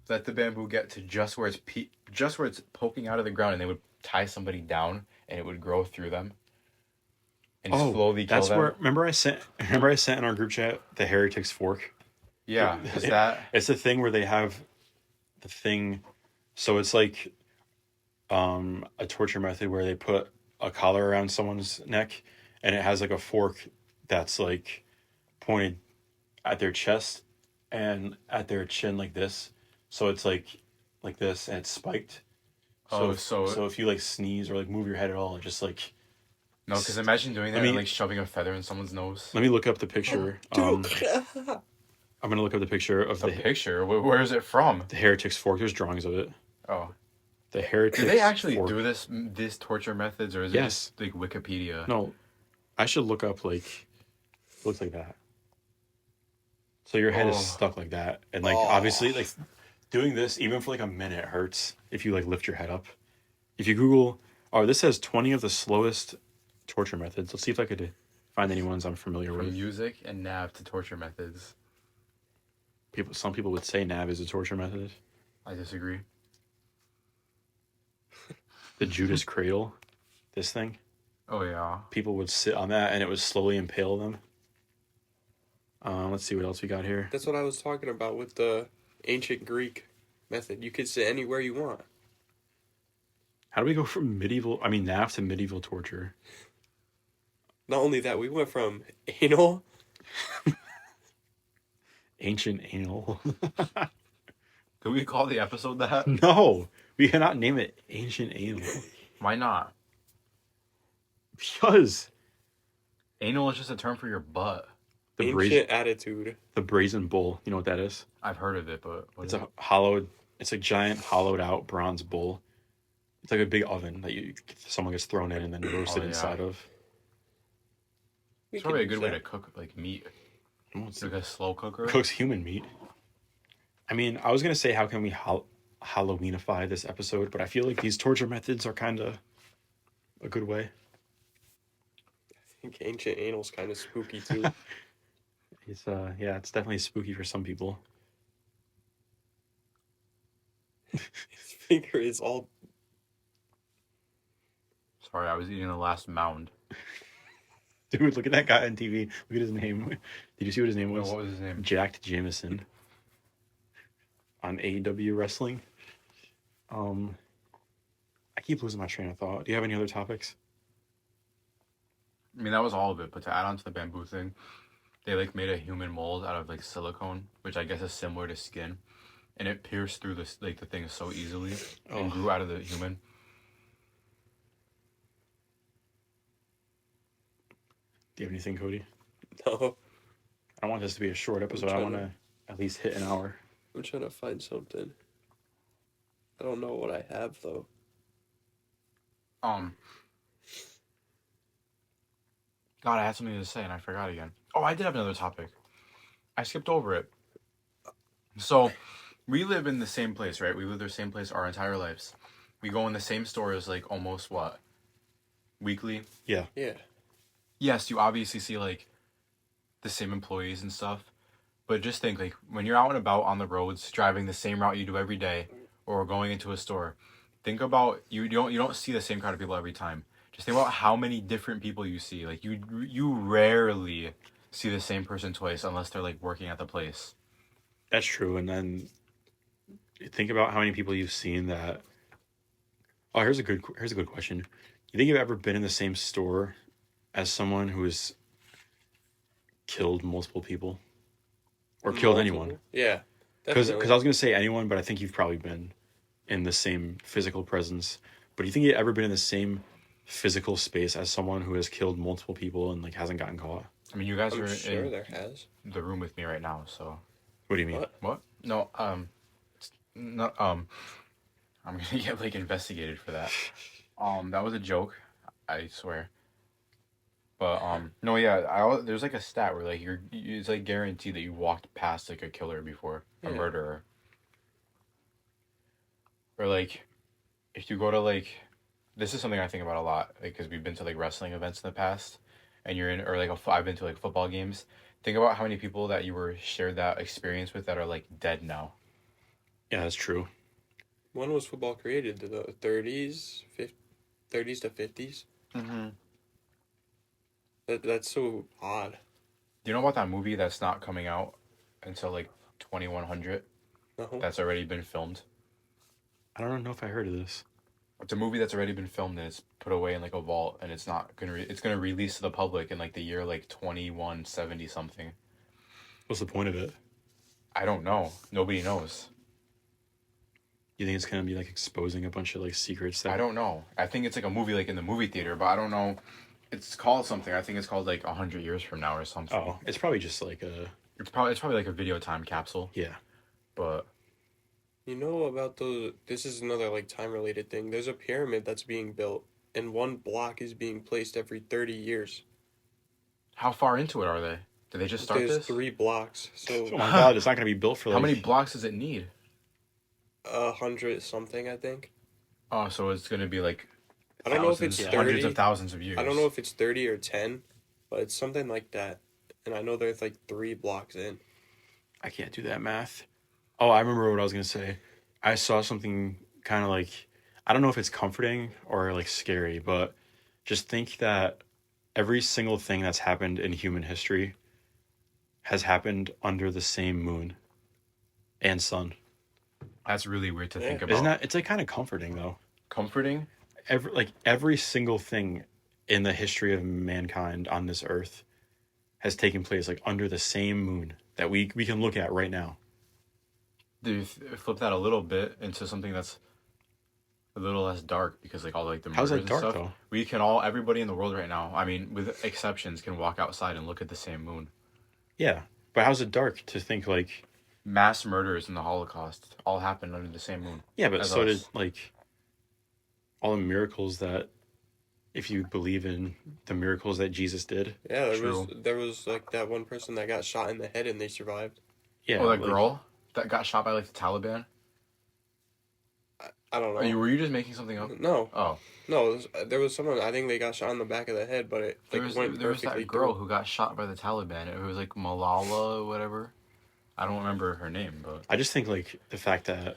let the bamboo get to just where it's poking out of the ground, and they would tie somebody down, and it would grow through them. And slowly kill that's them. where. Remember I sent in our group chat the heretics fork. Yeah, is that? It's the thing where they have the thing. So it's like a torture method where they put a collar around someone's neck, and it has like a fork that's like pointed at their chest and at their chin like this. So it's like this, and it's spiked. So if you like sneeze or like move your head at all, it just like. No, because imagine doing that I mean- and like shoving a feather in someone's nose. Let me look up the picture. I'm gonna look up the picture of The picture? Where is it from? the heretics fork. There's drawings of it. Oh. The heretics. Do they actually fork. do this torture methods, or is it Yes. just like Wikipedia? No, I should look up like. Looks like that. So your head is Oh. stuck like that, and like obviously like doing this even for like a minute hurts if you like lift your head up. If you Google, this says 20 of the slowest torture methods. Let's see if I could find any ones I'm familiar From with. music and nav to torture methods. Some people would say nav is a torture method. I disagree. The Judas cradle, this thing. Oh yeah. People would sit on that and it would slowly impale them. Let's see what else we got here. That's what I was talking about with the ancient Greek method. You could sit anywhere you want. How do we go from NAF to medieval torture? Not only that, we went from anal. Ancient anal. Could we call the episode that? No, we cannot name it ancient anal. Why not? Because anal is just a term for your butt. Ancient attitude. The brazen bull. You know what that is? I've heard of it, but it's a giant hollowed out bronze bull. It's like a big oven that someone gets thrown in and then roasted inside of. It's probably a good way to cook like meat. It's like a slow cooker. Cooks human meat. I mean, I was gonna say how can we Halloweenify this episode, but I feel like these torture methods are kind of a good way. I think ancient anal's kind of spooky too. It's it's definitely spooky for some people. His finger is all. Sorry, I was eating the last mound. Dude, look at that guy on TV. Look at his name. Did you see what his name was? No, what was his name? Jacked Jameson. On AEW Wrestling. I keep losing my train of thought. Do you have any other topics? I mean, that was all of it, but to add on to the bamboo thing, they like made a human mold out of like silicone, which I guess is similar to skin, and it pierced through the thing so easily and grew out of the human. Do you have anything, Cody? No. I want this to be a short episode. I want to at least hit an hour. I'm trying to find something. I don't know what I have though. God, I had something to say and I forgot again. Oh, I did have another topic. I skipped over it. So, we live in the same place, right? We live in the same place our entire lives. We go in the same stores like almost what? Weekly? Yeah. Yeah. Yes, you obviously see like the same employees and stuff. But just think like when you're out and about on the roads driving the same route you do every day or going into a store, think about you don't see the same crowd of people every time. Just think about how many different people you see. Like you rarely see the same person twice unless they're like working at the place. That's true. And then think about how many people you've seen that. Oh, here's a good question. You think you've ever been in the same store as someone who has killed multiple people or killed anyone? Yeah. Because I was going to say anyone, but I think you've probably been in the same physical presence. But do you think you've ever been in the same physical space as someone who has killed multiple people and like hasn't gotten caught? I mean, you guys I'm are sure in there has. the room with me right now, so. What do you mean? What? No, no, I'm gonna get like investigated for that. That was a joke, I swear. But no, yeah, there's like a stat where like it's like guaranteed that you walked past like a killer before, a murderer. Or like, if you go to like, this is something I think about a lot, like because we've been to like wrestling events in the past, and you're in or like I've been to like football games. Think about how many people that you were shared that experience with that are like dead now. Yeah, that's true. When was football created? The 30s, 30s to 50s? Mm-hmm. That's so odd. Do you know about that movie that's not coming out until like 2100? Uh-huh. That's already been filmed. I don't know if I heard of this. It's a movie that's already been filmed and it's put away in like a vault, and it's not gonna it's gonna release to the public in like the year like 2170 something. What's the point of it? I don't know. Nobody knows. You think it's gonna be like exposing a bunch of like secrets that I don't know. I think it's like a movie like in the movie theater, but I don't know. It's called something. I think it's called like 100 years from now or something. Oh, it's probably just like a. It's probably like a video time capsule. Yeah. But. You know about those? This is another like time related thing. There's a pyramid that's being built, and one block is being placed every 30 years. How far into it are they? Did they just start There's this? 3 blocks. So oh my god, it's not gonna be built for like. How many blocks does it need? 100 something, I think. Oh, so it's gonna be like. I don't know if it's 30. Hundreds of thousands of years. I don't know if it's 30 or 10, but it's something like that. And I know there's like 3 blocks in. I can't do that math. Oh, I remember what I was gonna say. I saw something kind of like, I don't know if it's comforting or like scary, but just think that every single thing that's happened in human history has happened under the same moon and sun. That's really weird to think Yeah. about. Isn't that? It's like kind of comforting though. Comforting? Every single thing in the history of mankind on this earth has taken place like under the same moon that we can look at right now. Do you flip that a little bit into something that's a little less dark, because like all like the How's murders that dark and stuff, though? we can all, everybody in the world right now, I mean, with exceptions, can walk outside and look at the same moon. Yeah, but how's it dark to think like Mass murders in the Holocaust all happened under the same moon. yeah, but as so us. did like all the miracles that if you believe in the miracles that Jesus did. Yeah, True. there was like that one person that got shot in the head and they survived. Yeah, Oh, that like, girl that got shot by like the Taliban. I don't know. Were you just making something up? No, Oh, no. There was someone. I think they got shot in the back of the head, but it like went there was perfectly that girl through. who got shot by the Taliban. It was like Malala or whatever. I don't remember her name, but I just think like the fact that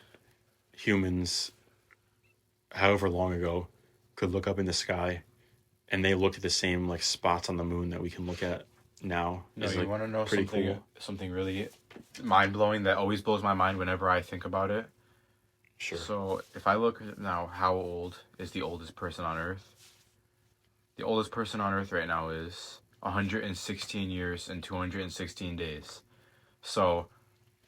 humans, however long ago, could look up in the sky, and they looked at the same like spots on the moon that we can look at now. no, is, you like, want to know pretty something cool. something really mind blowing that always blows my mind whenever I think about it. Sure. So if I look now, how old is the oldest person on Earth? The oldest person on Earth right now is 116 years and 216 days. So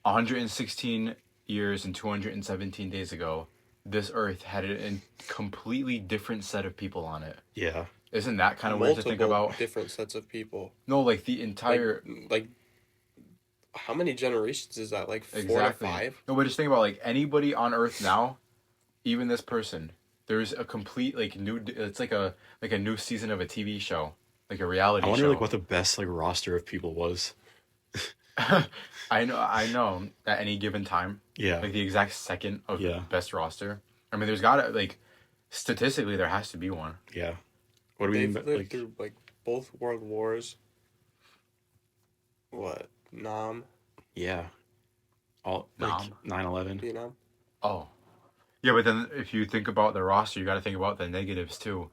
116 years and 217 days ago, this Earth had a completely different set of people on it. Yeah. Isn't that kind of weird to think about? Different sets of people. No, like the entire Like how many generations is that? Like 4 exactly. to 5? No, but just think about like anybody on Earth now, even this person. There's a complete like new. It's like a new season of a TV show, like a reality I wonder show. like what the best like roster of people was. I know at any given time. Yeah. Like the exact second of Yeah. best roster. I mean, there's gotta like statistically there has to be one. Yeah. What do we They've mean? lived Like through like both world wars. What? Nam, yeah. All like 9/11. Vietnam. Oh, yeah, but then if you think about the roster, you got to think about the negatives too,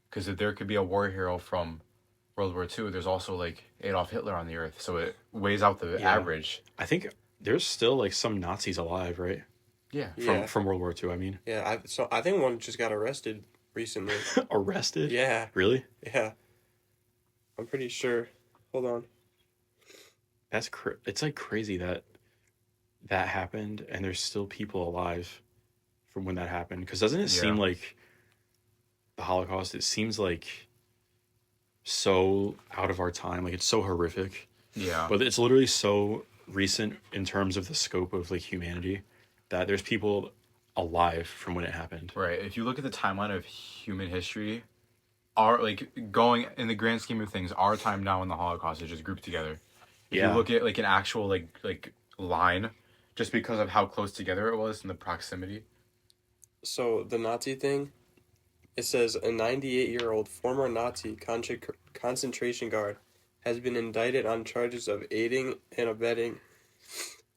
because if there could be a war hero from World War II, there's also like Adolf Hitler on the Earth, so it weighs out the Yeah. average. I think there's still like some Nazis alive, right? Yeah. From World War II. I mean, Yeah, I think one just got arrested recently. arrested. Yeah, Really? yeah. I'm pretty sure. Hold on. That's it's like crazy that happened and there's still people alive from when that happened. Because doesn't it seem like the Holocaust? It seems like so out of our time. Like it's so horrific. Yeah. But it's literally so recent in terms of the scope of like humanity that there's people alive from when it happened. Right. If you look at the timeline of human history, our like going in the grand scheme of things, our time now in the Holocaust is just grouped together. If you look at like an actual like line, just because of how close together it was and the proximity. So the Nazi thing, it says a 98-year-old former Nazi concentration guard has been indicted on charges of aiding and abetting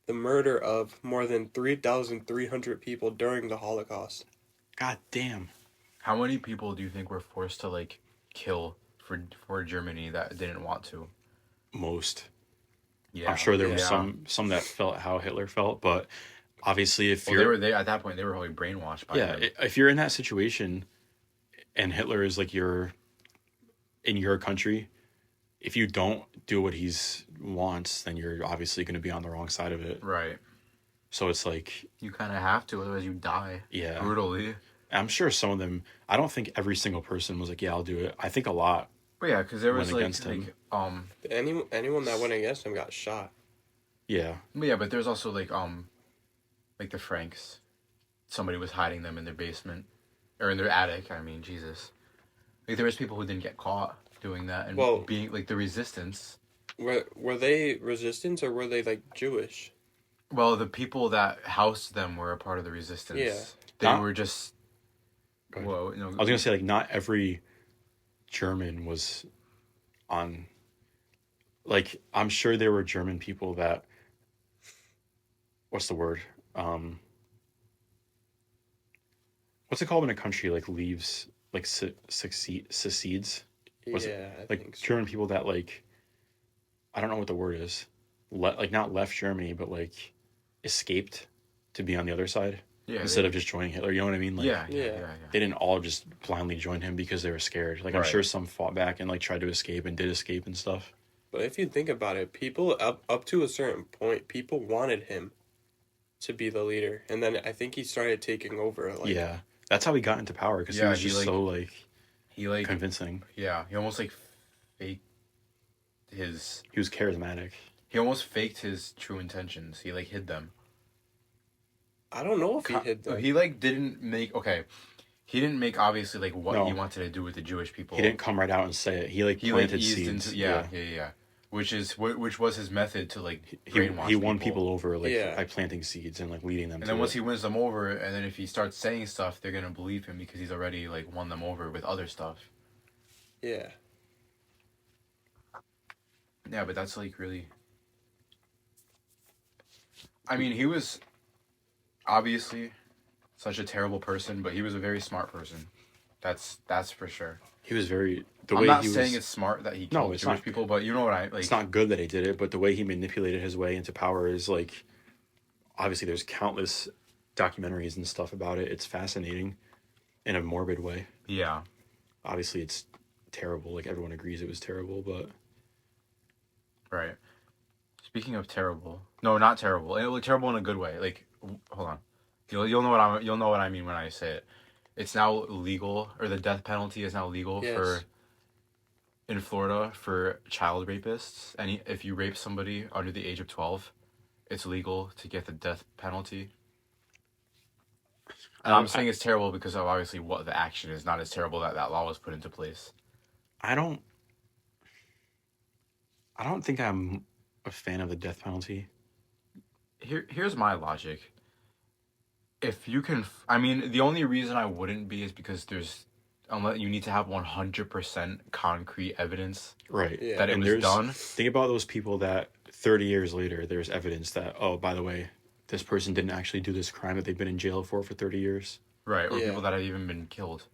the murder of more than 3,300 people during the Holocaust. God damn. How many people do you think were forced to like kill for Germany that didn't want to? Most. Yeah. I'm sure there was some that felt how Hitler felt, but obviously if they at that point they were probably brainwashed by him. If you're in that situation and Hitler is like in your country, if you don't do what he wants, then you're obviously going to be on the wrong side of it. Right. So it's like you kind of have to, otherwise you die. Yeah. Brutally. I'm sure some of them. I don't think every single person was like, "Yeah, I'll do it." I think a lot. But yeah, because there was against him. Anyone that went against him got shot. Yeah. But yeah, but there's also like the Franks. Somebody was hiding them in their basement or in their attic. I mean, Jesus. Like there was people who didn't get caught doing that and being like the resistance. Were they resistance or were they like Jewish? Well, the people that housed them were a part of the resistance. Yeah. They were just. Whoa, no. I was gonna say like not every German was on. Like I'm sure there were German people that. What's the word? What's it called when a country like leaves like secedes? Yeah, I like think so. German people that like. I don't know what the word is. not left Germany, but like escaped to be on the other side Yeah. instead of just joining Hitler. You know what I mean? Like, Yeah. they didn't all just blindly join him because they were scared. Like, I'm Right. sure some fought back and like tried to escape and did escape and stuff. But if you think about it, people up to a certain point, people wanted him to be the leader, and then I think he started taking over. Like, Yeah, that's how he got into power because he was just so like he like convincing. Yeah, he almost like faked his. He was charismatic. He almost faked his true intentions. He like hid them. I don't know if he hid them. He like didn't make He didn't make obviously like what No. he wanted to do with the Jewish people. He didn't come right out and say it. He like planted seeds. Yeah. Which was his method to like brainwash he won people over like Yeah. by planting seeds and like leading them. And then once he wins them over, and then if he starts saying stuff, they're gonna believe him because he's already like won them over with other stuff. Yeah. Yeah, but that's like really. I mean, he was obviously such a terrible person, but he was a very smart person. That's for sure. He was very. I'm not saying it's smart that he killed Jewish people, but you know what I like. It's not good that he did it, but the way he manipulated his way into power is like. Obviously, there's countless documentaries and stuff about it. It's fascinating, in a morbid way. Yeah. Obviously, it's terrible. Like everyone agrees it was terrible, but. Right. Speaking of terrible, no, not terrible. It was terrible in a good way. Like, hold on, you'll know what I mean when I say it. It's now legal, or the death penalty is now legal in Florida for child rapists. And if you rape somebody under the age of 12, it's legal to get the death penalty. And I'm saying it's terrible because of obviously what the action is, not as terrible that law was put into place. I don't think I'm a fan of the death penalty. Here's my logic. If you can, I mean, the only reason I wouldn't be is because unless you need to have 100% concrete evidence, right? Yeah. That it was done. Think about those people that 30 years later, there's evidence that, oh, by the way, this person didn't actually do this crime that they've been in jail for 30 years. Right, or people that have even been killed.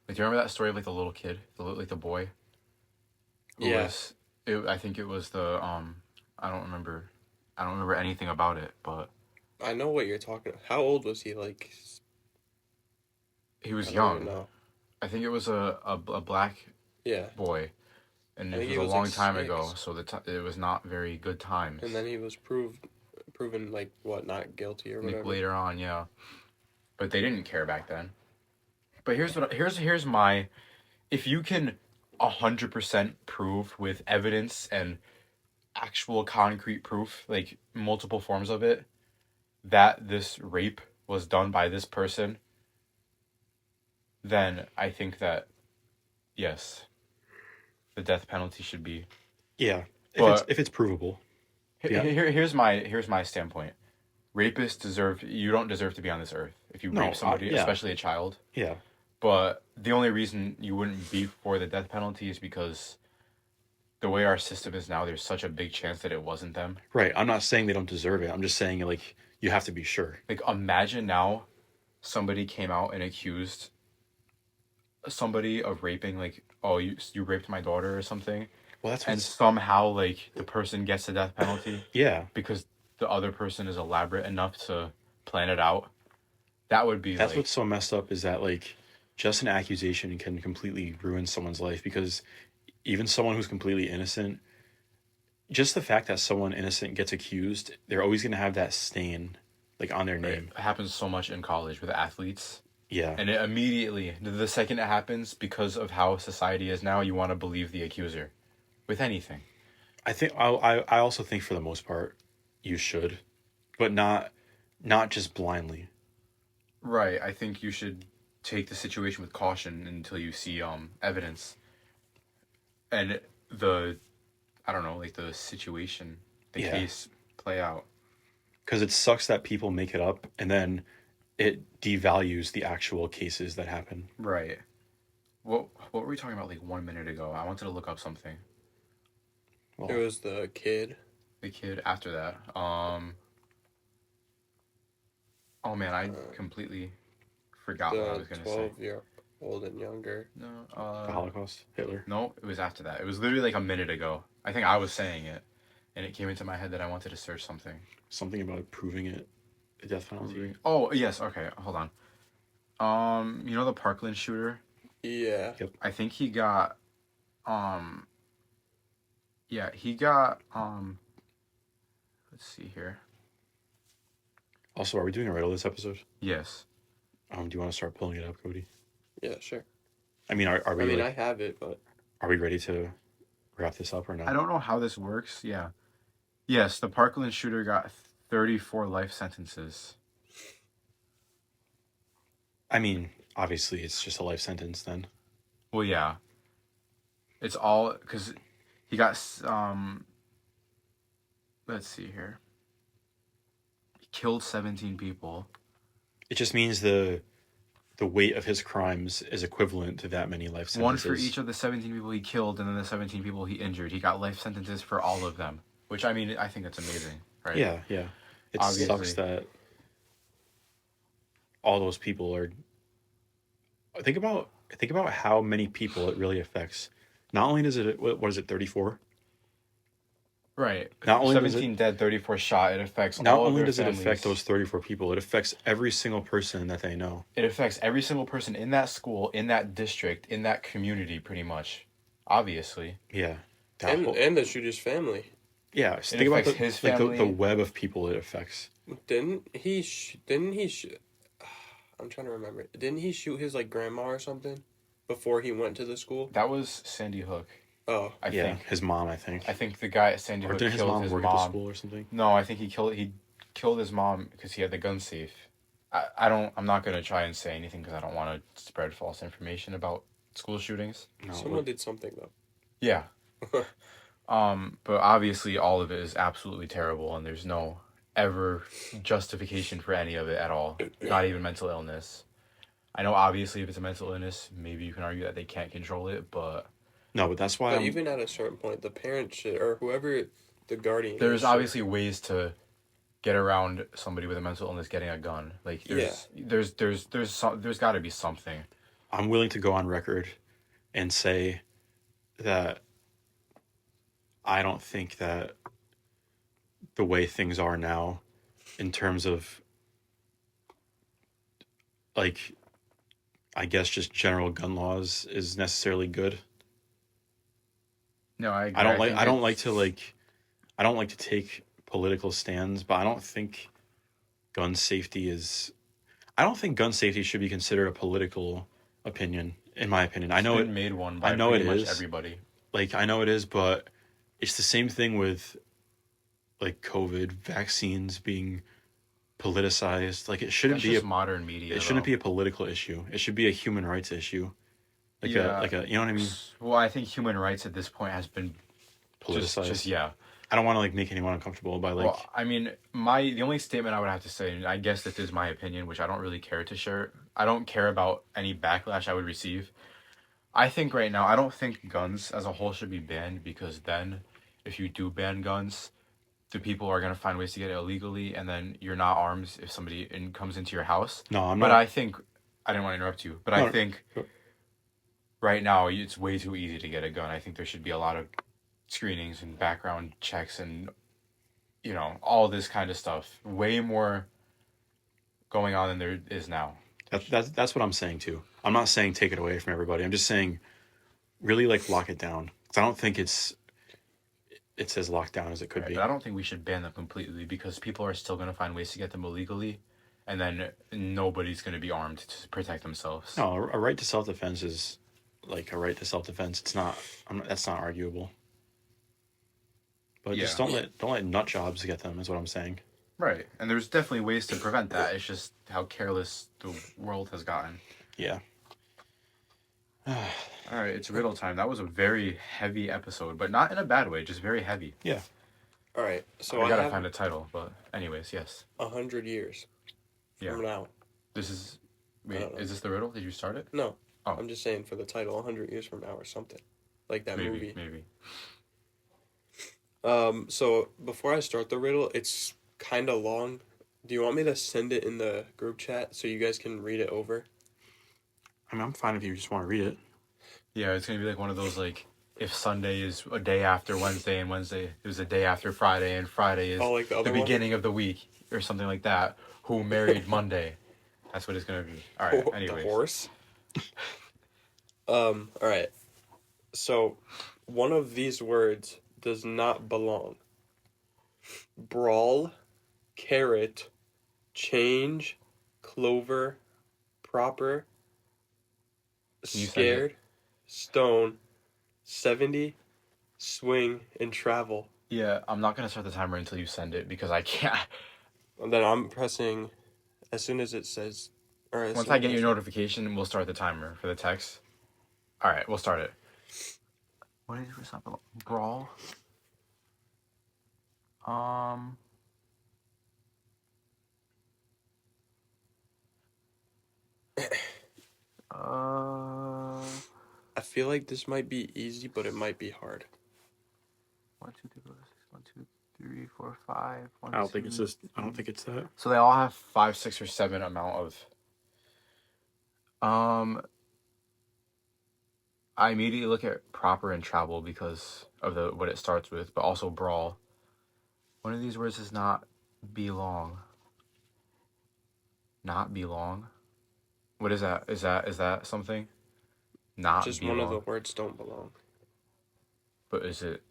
Like, do you remember that story of like the little kid, the boy? Yes. I think it was the I don't remember anything about it, but I know what you're talking about. How old was he? Like, he was I young. don't even know. I think it was a black boy, and it was a long time ago, so it was not very good times. And then he was proven like what, not guilty or whatever. Like later on, yeah. But they didn't care back then. But here's my, if you can 100% prove with evidence and actual concrete proof, like multiple forms of it, that this rape was done by this person, then I think that, yes, the death penalty should be. Yeah, if it's provable. Here's my standpoint. Rapists you don't deserve to be on this earth if you rape somebody, especially a child. Yeah. But the only reason you wouldn't be for the death penalty is because the way our system is now, there's such a big chance that it wasn't them. Right. I'm not saying they don't deserve it. I'm just saying, like, you have to be sure. Like, imagine now somebody came out and accused somebody of raping, like, oh, you raped my daughter or something. Well, and somehow, like, the person gets the death penalty. Yeah. Because the other person is elaborate enough to plan it out. That would be That's what's so messed up, is that, like, just an accusation can completely ruin someone's life, because even someone who's completely innocent, just the fact that someone innocent gets accused, they're always going to have that stain, like, on their name. It happens so much in college with athletes. Yeah. And it immediately, the second it happens, because of how society is now, you want to believe the accuser with anything. I think I also think for the most part you should, but not just blindly. Right. I think you should take the situation with caution until you see evidence. And the situation, the case play out. Because it sucks that people make it up and then it devalues the actual cases that happen. Right. What were we talking about like 1 minute ago? I wanted to look up something. Well, it was the kid. The kid after that. Oh man, I completely forgot what I was going to say. 12-year-old and younger. No, the Holocaust, Hitler. No, it was after that. It was literally like a minute ago. I think I was saying it, and it came into my head that I wanted to search something. Something about proving it, the death penalty. Oh yes, okay, hold on. You know the Parkland shooter? Yeah. Yep. I think he got, yeah, he got, let's see here. Also, are we doing a riddle this episode? Yes. Do you want to start pulling it up, Cody? Yeah, sure. I mean, are we? I mean, I have it, but are we ready to wrap this up or not? I don't know how this works. Yeah. Yes, the Parkland shooter got 34 life sentences. I mean, obviously, it's just a life sentence then. Well, yeah. It's all because he got let's see here. He killed 17 people. It just means the weight of his crimes is equivalent to that many life sentences. One for each of the 17 people he killed, and then the 17 people he injured. He got life sentences for all of them. Which, I mean, I think that's amazing, right? Yeah, yeah. It sucks that all those people are... Think about how many people it really affects. Not only does it... What is it, 34? Right. Not only 17 dead, 34 shot. It affects not all only of their does families. it affect those 34 people, it affects every single person that they know. It affects every single person in that school, in that district, in that community, pretty much. Obviously. Yeah. And the shooter's family. Yeah. Think about his family. the web of people it affects. Didn't he I'm trying to remember. Didn't he shoot his like grandma or something before he went to the school? That was Sandy Hook. Oh, I think his mom. I think. I think the guy at Sandy Hook didn't his killed mom his work mom. at the school or something? No, I think he killed his mom because he had the gun safe. I'm not gonna try and say anything because I don't want to spread false information about school shootings. No, someone did something though. Yeah. But obviously all of it is absolutely terrible, and there's no ever justification for any of it at all. Not even mental illness. I know obviously if it's a mental illness, maybe you can argue that they can't control it, but no, but that's why. But even at a certain point, the parents should, or whoever the guardian. There's obviously ways to get around somebody with a mental illness getting a gun. Like there's got to be something. I'm willing to go on record and say that I don't think that the way things are now, in terms of, like, I guess just general gun laws, is necessarily good. No, I agree. I don't like to take political stands, but I don't think gun safety should be considered a political opinion, in my opinion. I know it's been made one by pretty much everybody. Like, I know it is, but it's the same thing with, like, COVID vaccines being politicized. Like, it shouldn't be modern media. It shouldn't be a political issue. It should be a human rights issue. Like you know what I mean? Well, I think human rights at this point has been politicized. Just yeah. I don't want to, like, make anyone uncomfortable by, like... Well, I mean, the only statement I would have to say, and I guess this is my opinion, which I don't really care to share. I don't care about any backlash I would receive. I think right now, I don't think guns as a whole should be banned, because then if you do ban guns, the people are going to find ways to get it illegally, and then you're not armed if somebody comes into your house. No, I'm not. But I think... I didn't want to interrupt you, but I think right now it's way too easy to get a gun. I think there should be a lot of screenings and background checks and, all this kind of stuff. Way more going on than there is now. That's what I'm saying, too. I'm not saying take it away from everybody. I'm just saying really, like, lock it down. 'Cause I don't think it's as locked down as it could be. But I don't think we should ban them completely, because people are still going to find ways to get them illegally, and then nobody's going to be armed to protect themselves. No, a right to self-defense is like a right to self-defense. It's not. That's not arguable. But just don't let nut jobs get them, is what I'm saying. Right, and there's definitely ways to prevent that. It's just how careless the world has gotten. Yeah. All right, it's riddle time. That was a very heavy episode, but not in a bad way, just very heavy. Yeah. All right, so I gotta find a title, but anyways, yes. 100 years from now. This is... Wait, is this the riddle? Did you start it? No. Oh. I'm just saying for the title, 100 years from now or something. Like that movie. Maybe. So before I start the riddle, it's kind of long. Do you want me to send it in the group chat so you guys can read it over? I mean, I'm fine if you just want to read it. Yeah, it's gonna be like one of those, like, if Sunday is a day after Wednesday and Wednesday is a day after Friday and Friday is like the other beginning of the week or something like that. Who married Monday? That's what it's gonna be. All right. The Anyways, horse. All right. So, one of these words does not belong. Brawl, carrot, change, clover, proper, can you send it? scared, stone, 70, swing, and travel. Yeah, I'm not gonna start the timer until you send it because I can't. And then I'm pressing as soon as it says. Or as Once soon I as get your notification, we'll start the timer for the text. All right, we'll start it. What is your something? Brawl. Um. I feel like this might be easy, but it might be hard. 1, 2, 3, 4, 5, 6. 1, 2, 3, 4, 5. 1, I don't think 2, it's this. I don't 3. think it's that. So they all have 5, 6, or 7 amount of. I immediately look at proper and travel because of the what it starts with, but also brawl. One of these words does not belong. Not belong. What is that? Is that something? Not Just belong. one of the words don't belong. But is it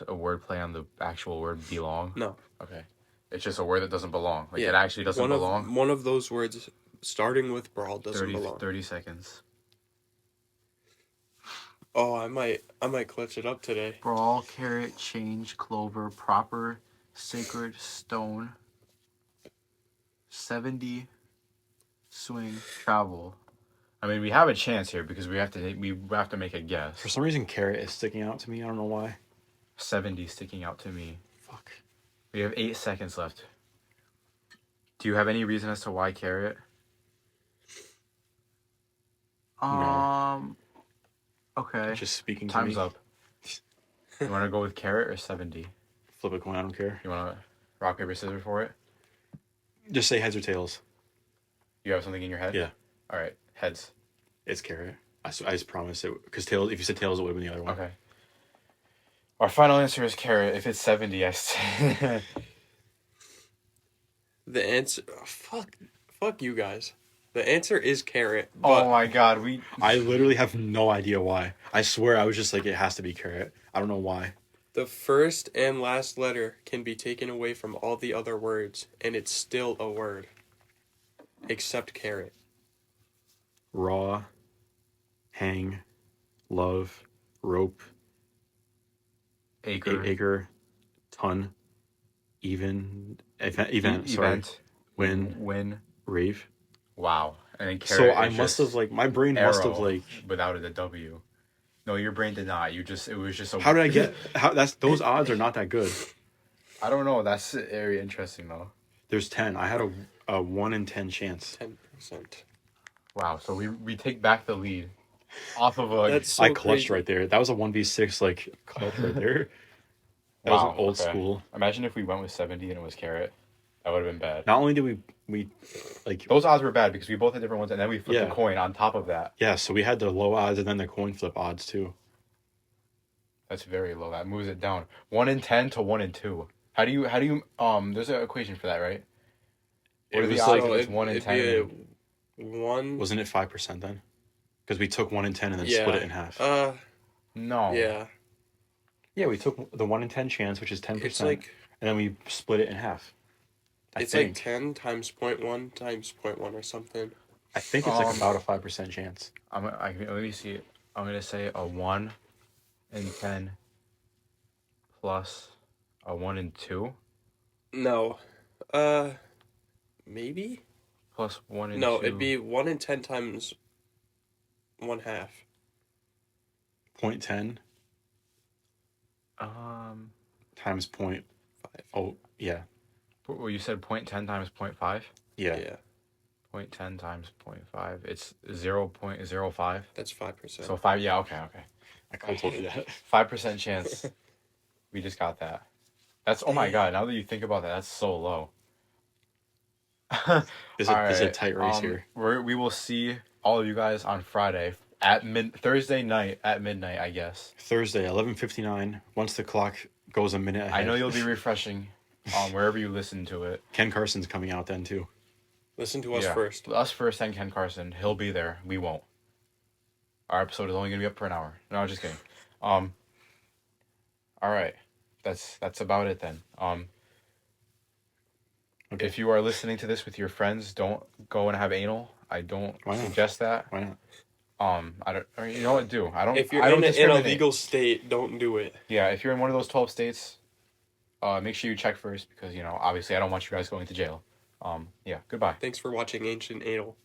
a word play on the actual word belong? No. Okay. It's just a word that doesn't belong. Like it actually doesn't belong. One of those words starting with brawl doesn't belong. 30 seconds. Oh, I might clutch it up today. Brawl, carrot, change, clover, proper, sacred, stone, 70, swing, travel. I mean, we have a chance here because we have to make a guess. For some reason, carrot is sticking out to me. I don't know why. 70 sticking out to me. Fuck. We have 8 seconds left. Do you have any reason as to why carrot? No. Okay. Just speaking to Time's me. up. You want to go with carrot or 70? Flip a coin. I don't care. You want to rock, paper, scissors for it? Just say heads or tails. You have something in your head? Yeah. All right. Heads. It's carrot. I just promised it. Because tails, if you said tails, it would have been the other one. Okay. Our final answer is carrot. If it's 70, I say. The answer. Fuck you guys. The answer is carrot. Oh my god, I literally have no idea why. I swear I was just like, it has to be carrot. I don't know why. The first and last letter can be taken away from all the other words, and it's still a word. Except carrot. Raw, hang, love, rope, acre, ton, event, win, rave. Wow. And then So I must have my brain must have without a W. No, your brain did not. It was just a. How did I get? Those odds are not that good. I don't know. That's very interesting though. There's 10. I had a 1 in 10 chance. 10%. Wow. So we take back the lead off of a. That's so I clutched crazy. right there. That was a 1v6 clutch right there. That was an old school. Imagine if we went with 70 and it was carrot. That would have been bad. Not only did we those odds were bad because we both had different ones, and then we flipped the coin on top of that. Yeah, so we had the low odds and then the coin flip odds too. That's very low. That moves it down 1 in 10 to 1 in 2. How do you there's an equation for that, right? What are the odds? It's 1 in 10. One. Wasn't it 5% then? Because we took 1 in 10 and then split it in half. No. Yeah. Yeah, we took the 1 in 10 chance, which is 10%, It's like, and then we split it in half. It's like 10 times 0.1 times 0.1 or something. I think it's like about a 5% chance. Let me see. I'm gonna say a 1 in 10 plus a 1 in 2. No. Maybe? Plus 1 in 2. No, it'd be 1 in 10 times 1/2. 0.10 times point. 5. Oh, yeah. Well, you said 0.10 times 0.5? Yeah. 0.10 times 0.5. It's 0.05. That's 5%. So 5. Yeah. Okay. I could have told you that. 5% chance. We just got that. That's oh my god. Now that you think about that, that's so low. There's a tight race here. We will see all of you guys on Friday Thursday night at midnight, I guess. Thursday, 11:59. Once the clock goes a minute ahead. I know you'll be refreshing wherever you listen to it. Ken Carson's coming out then, too. Listen to us first. Us first, then Ken Carson. He'll be there. We won't. Our episode is only going to be up for an hour. No, I'm just kidding. All right. That's about it then. Okay. If you are listening to this with your friends, don't go and have anal. I don't suggest that. Why not? I don't. Or you know what? Do I don't. If you're in a legal state, don't do it. Yeah, if you're in one of those 12 states, make sure you check first because obviously I don't want you guys going to jail. Yeah. Goodbye. Thanks for watching Ancient Anal.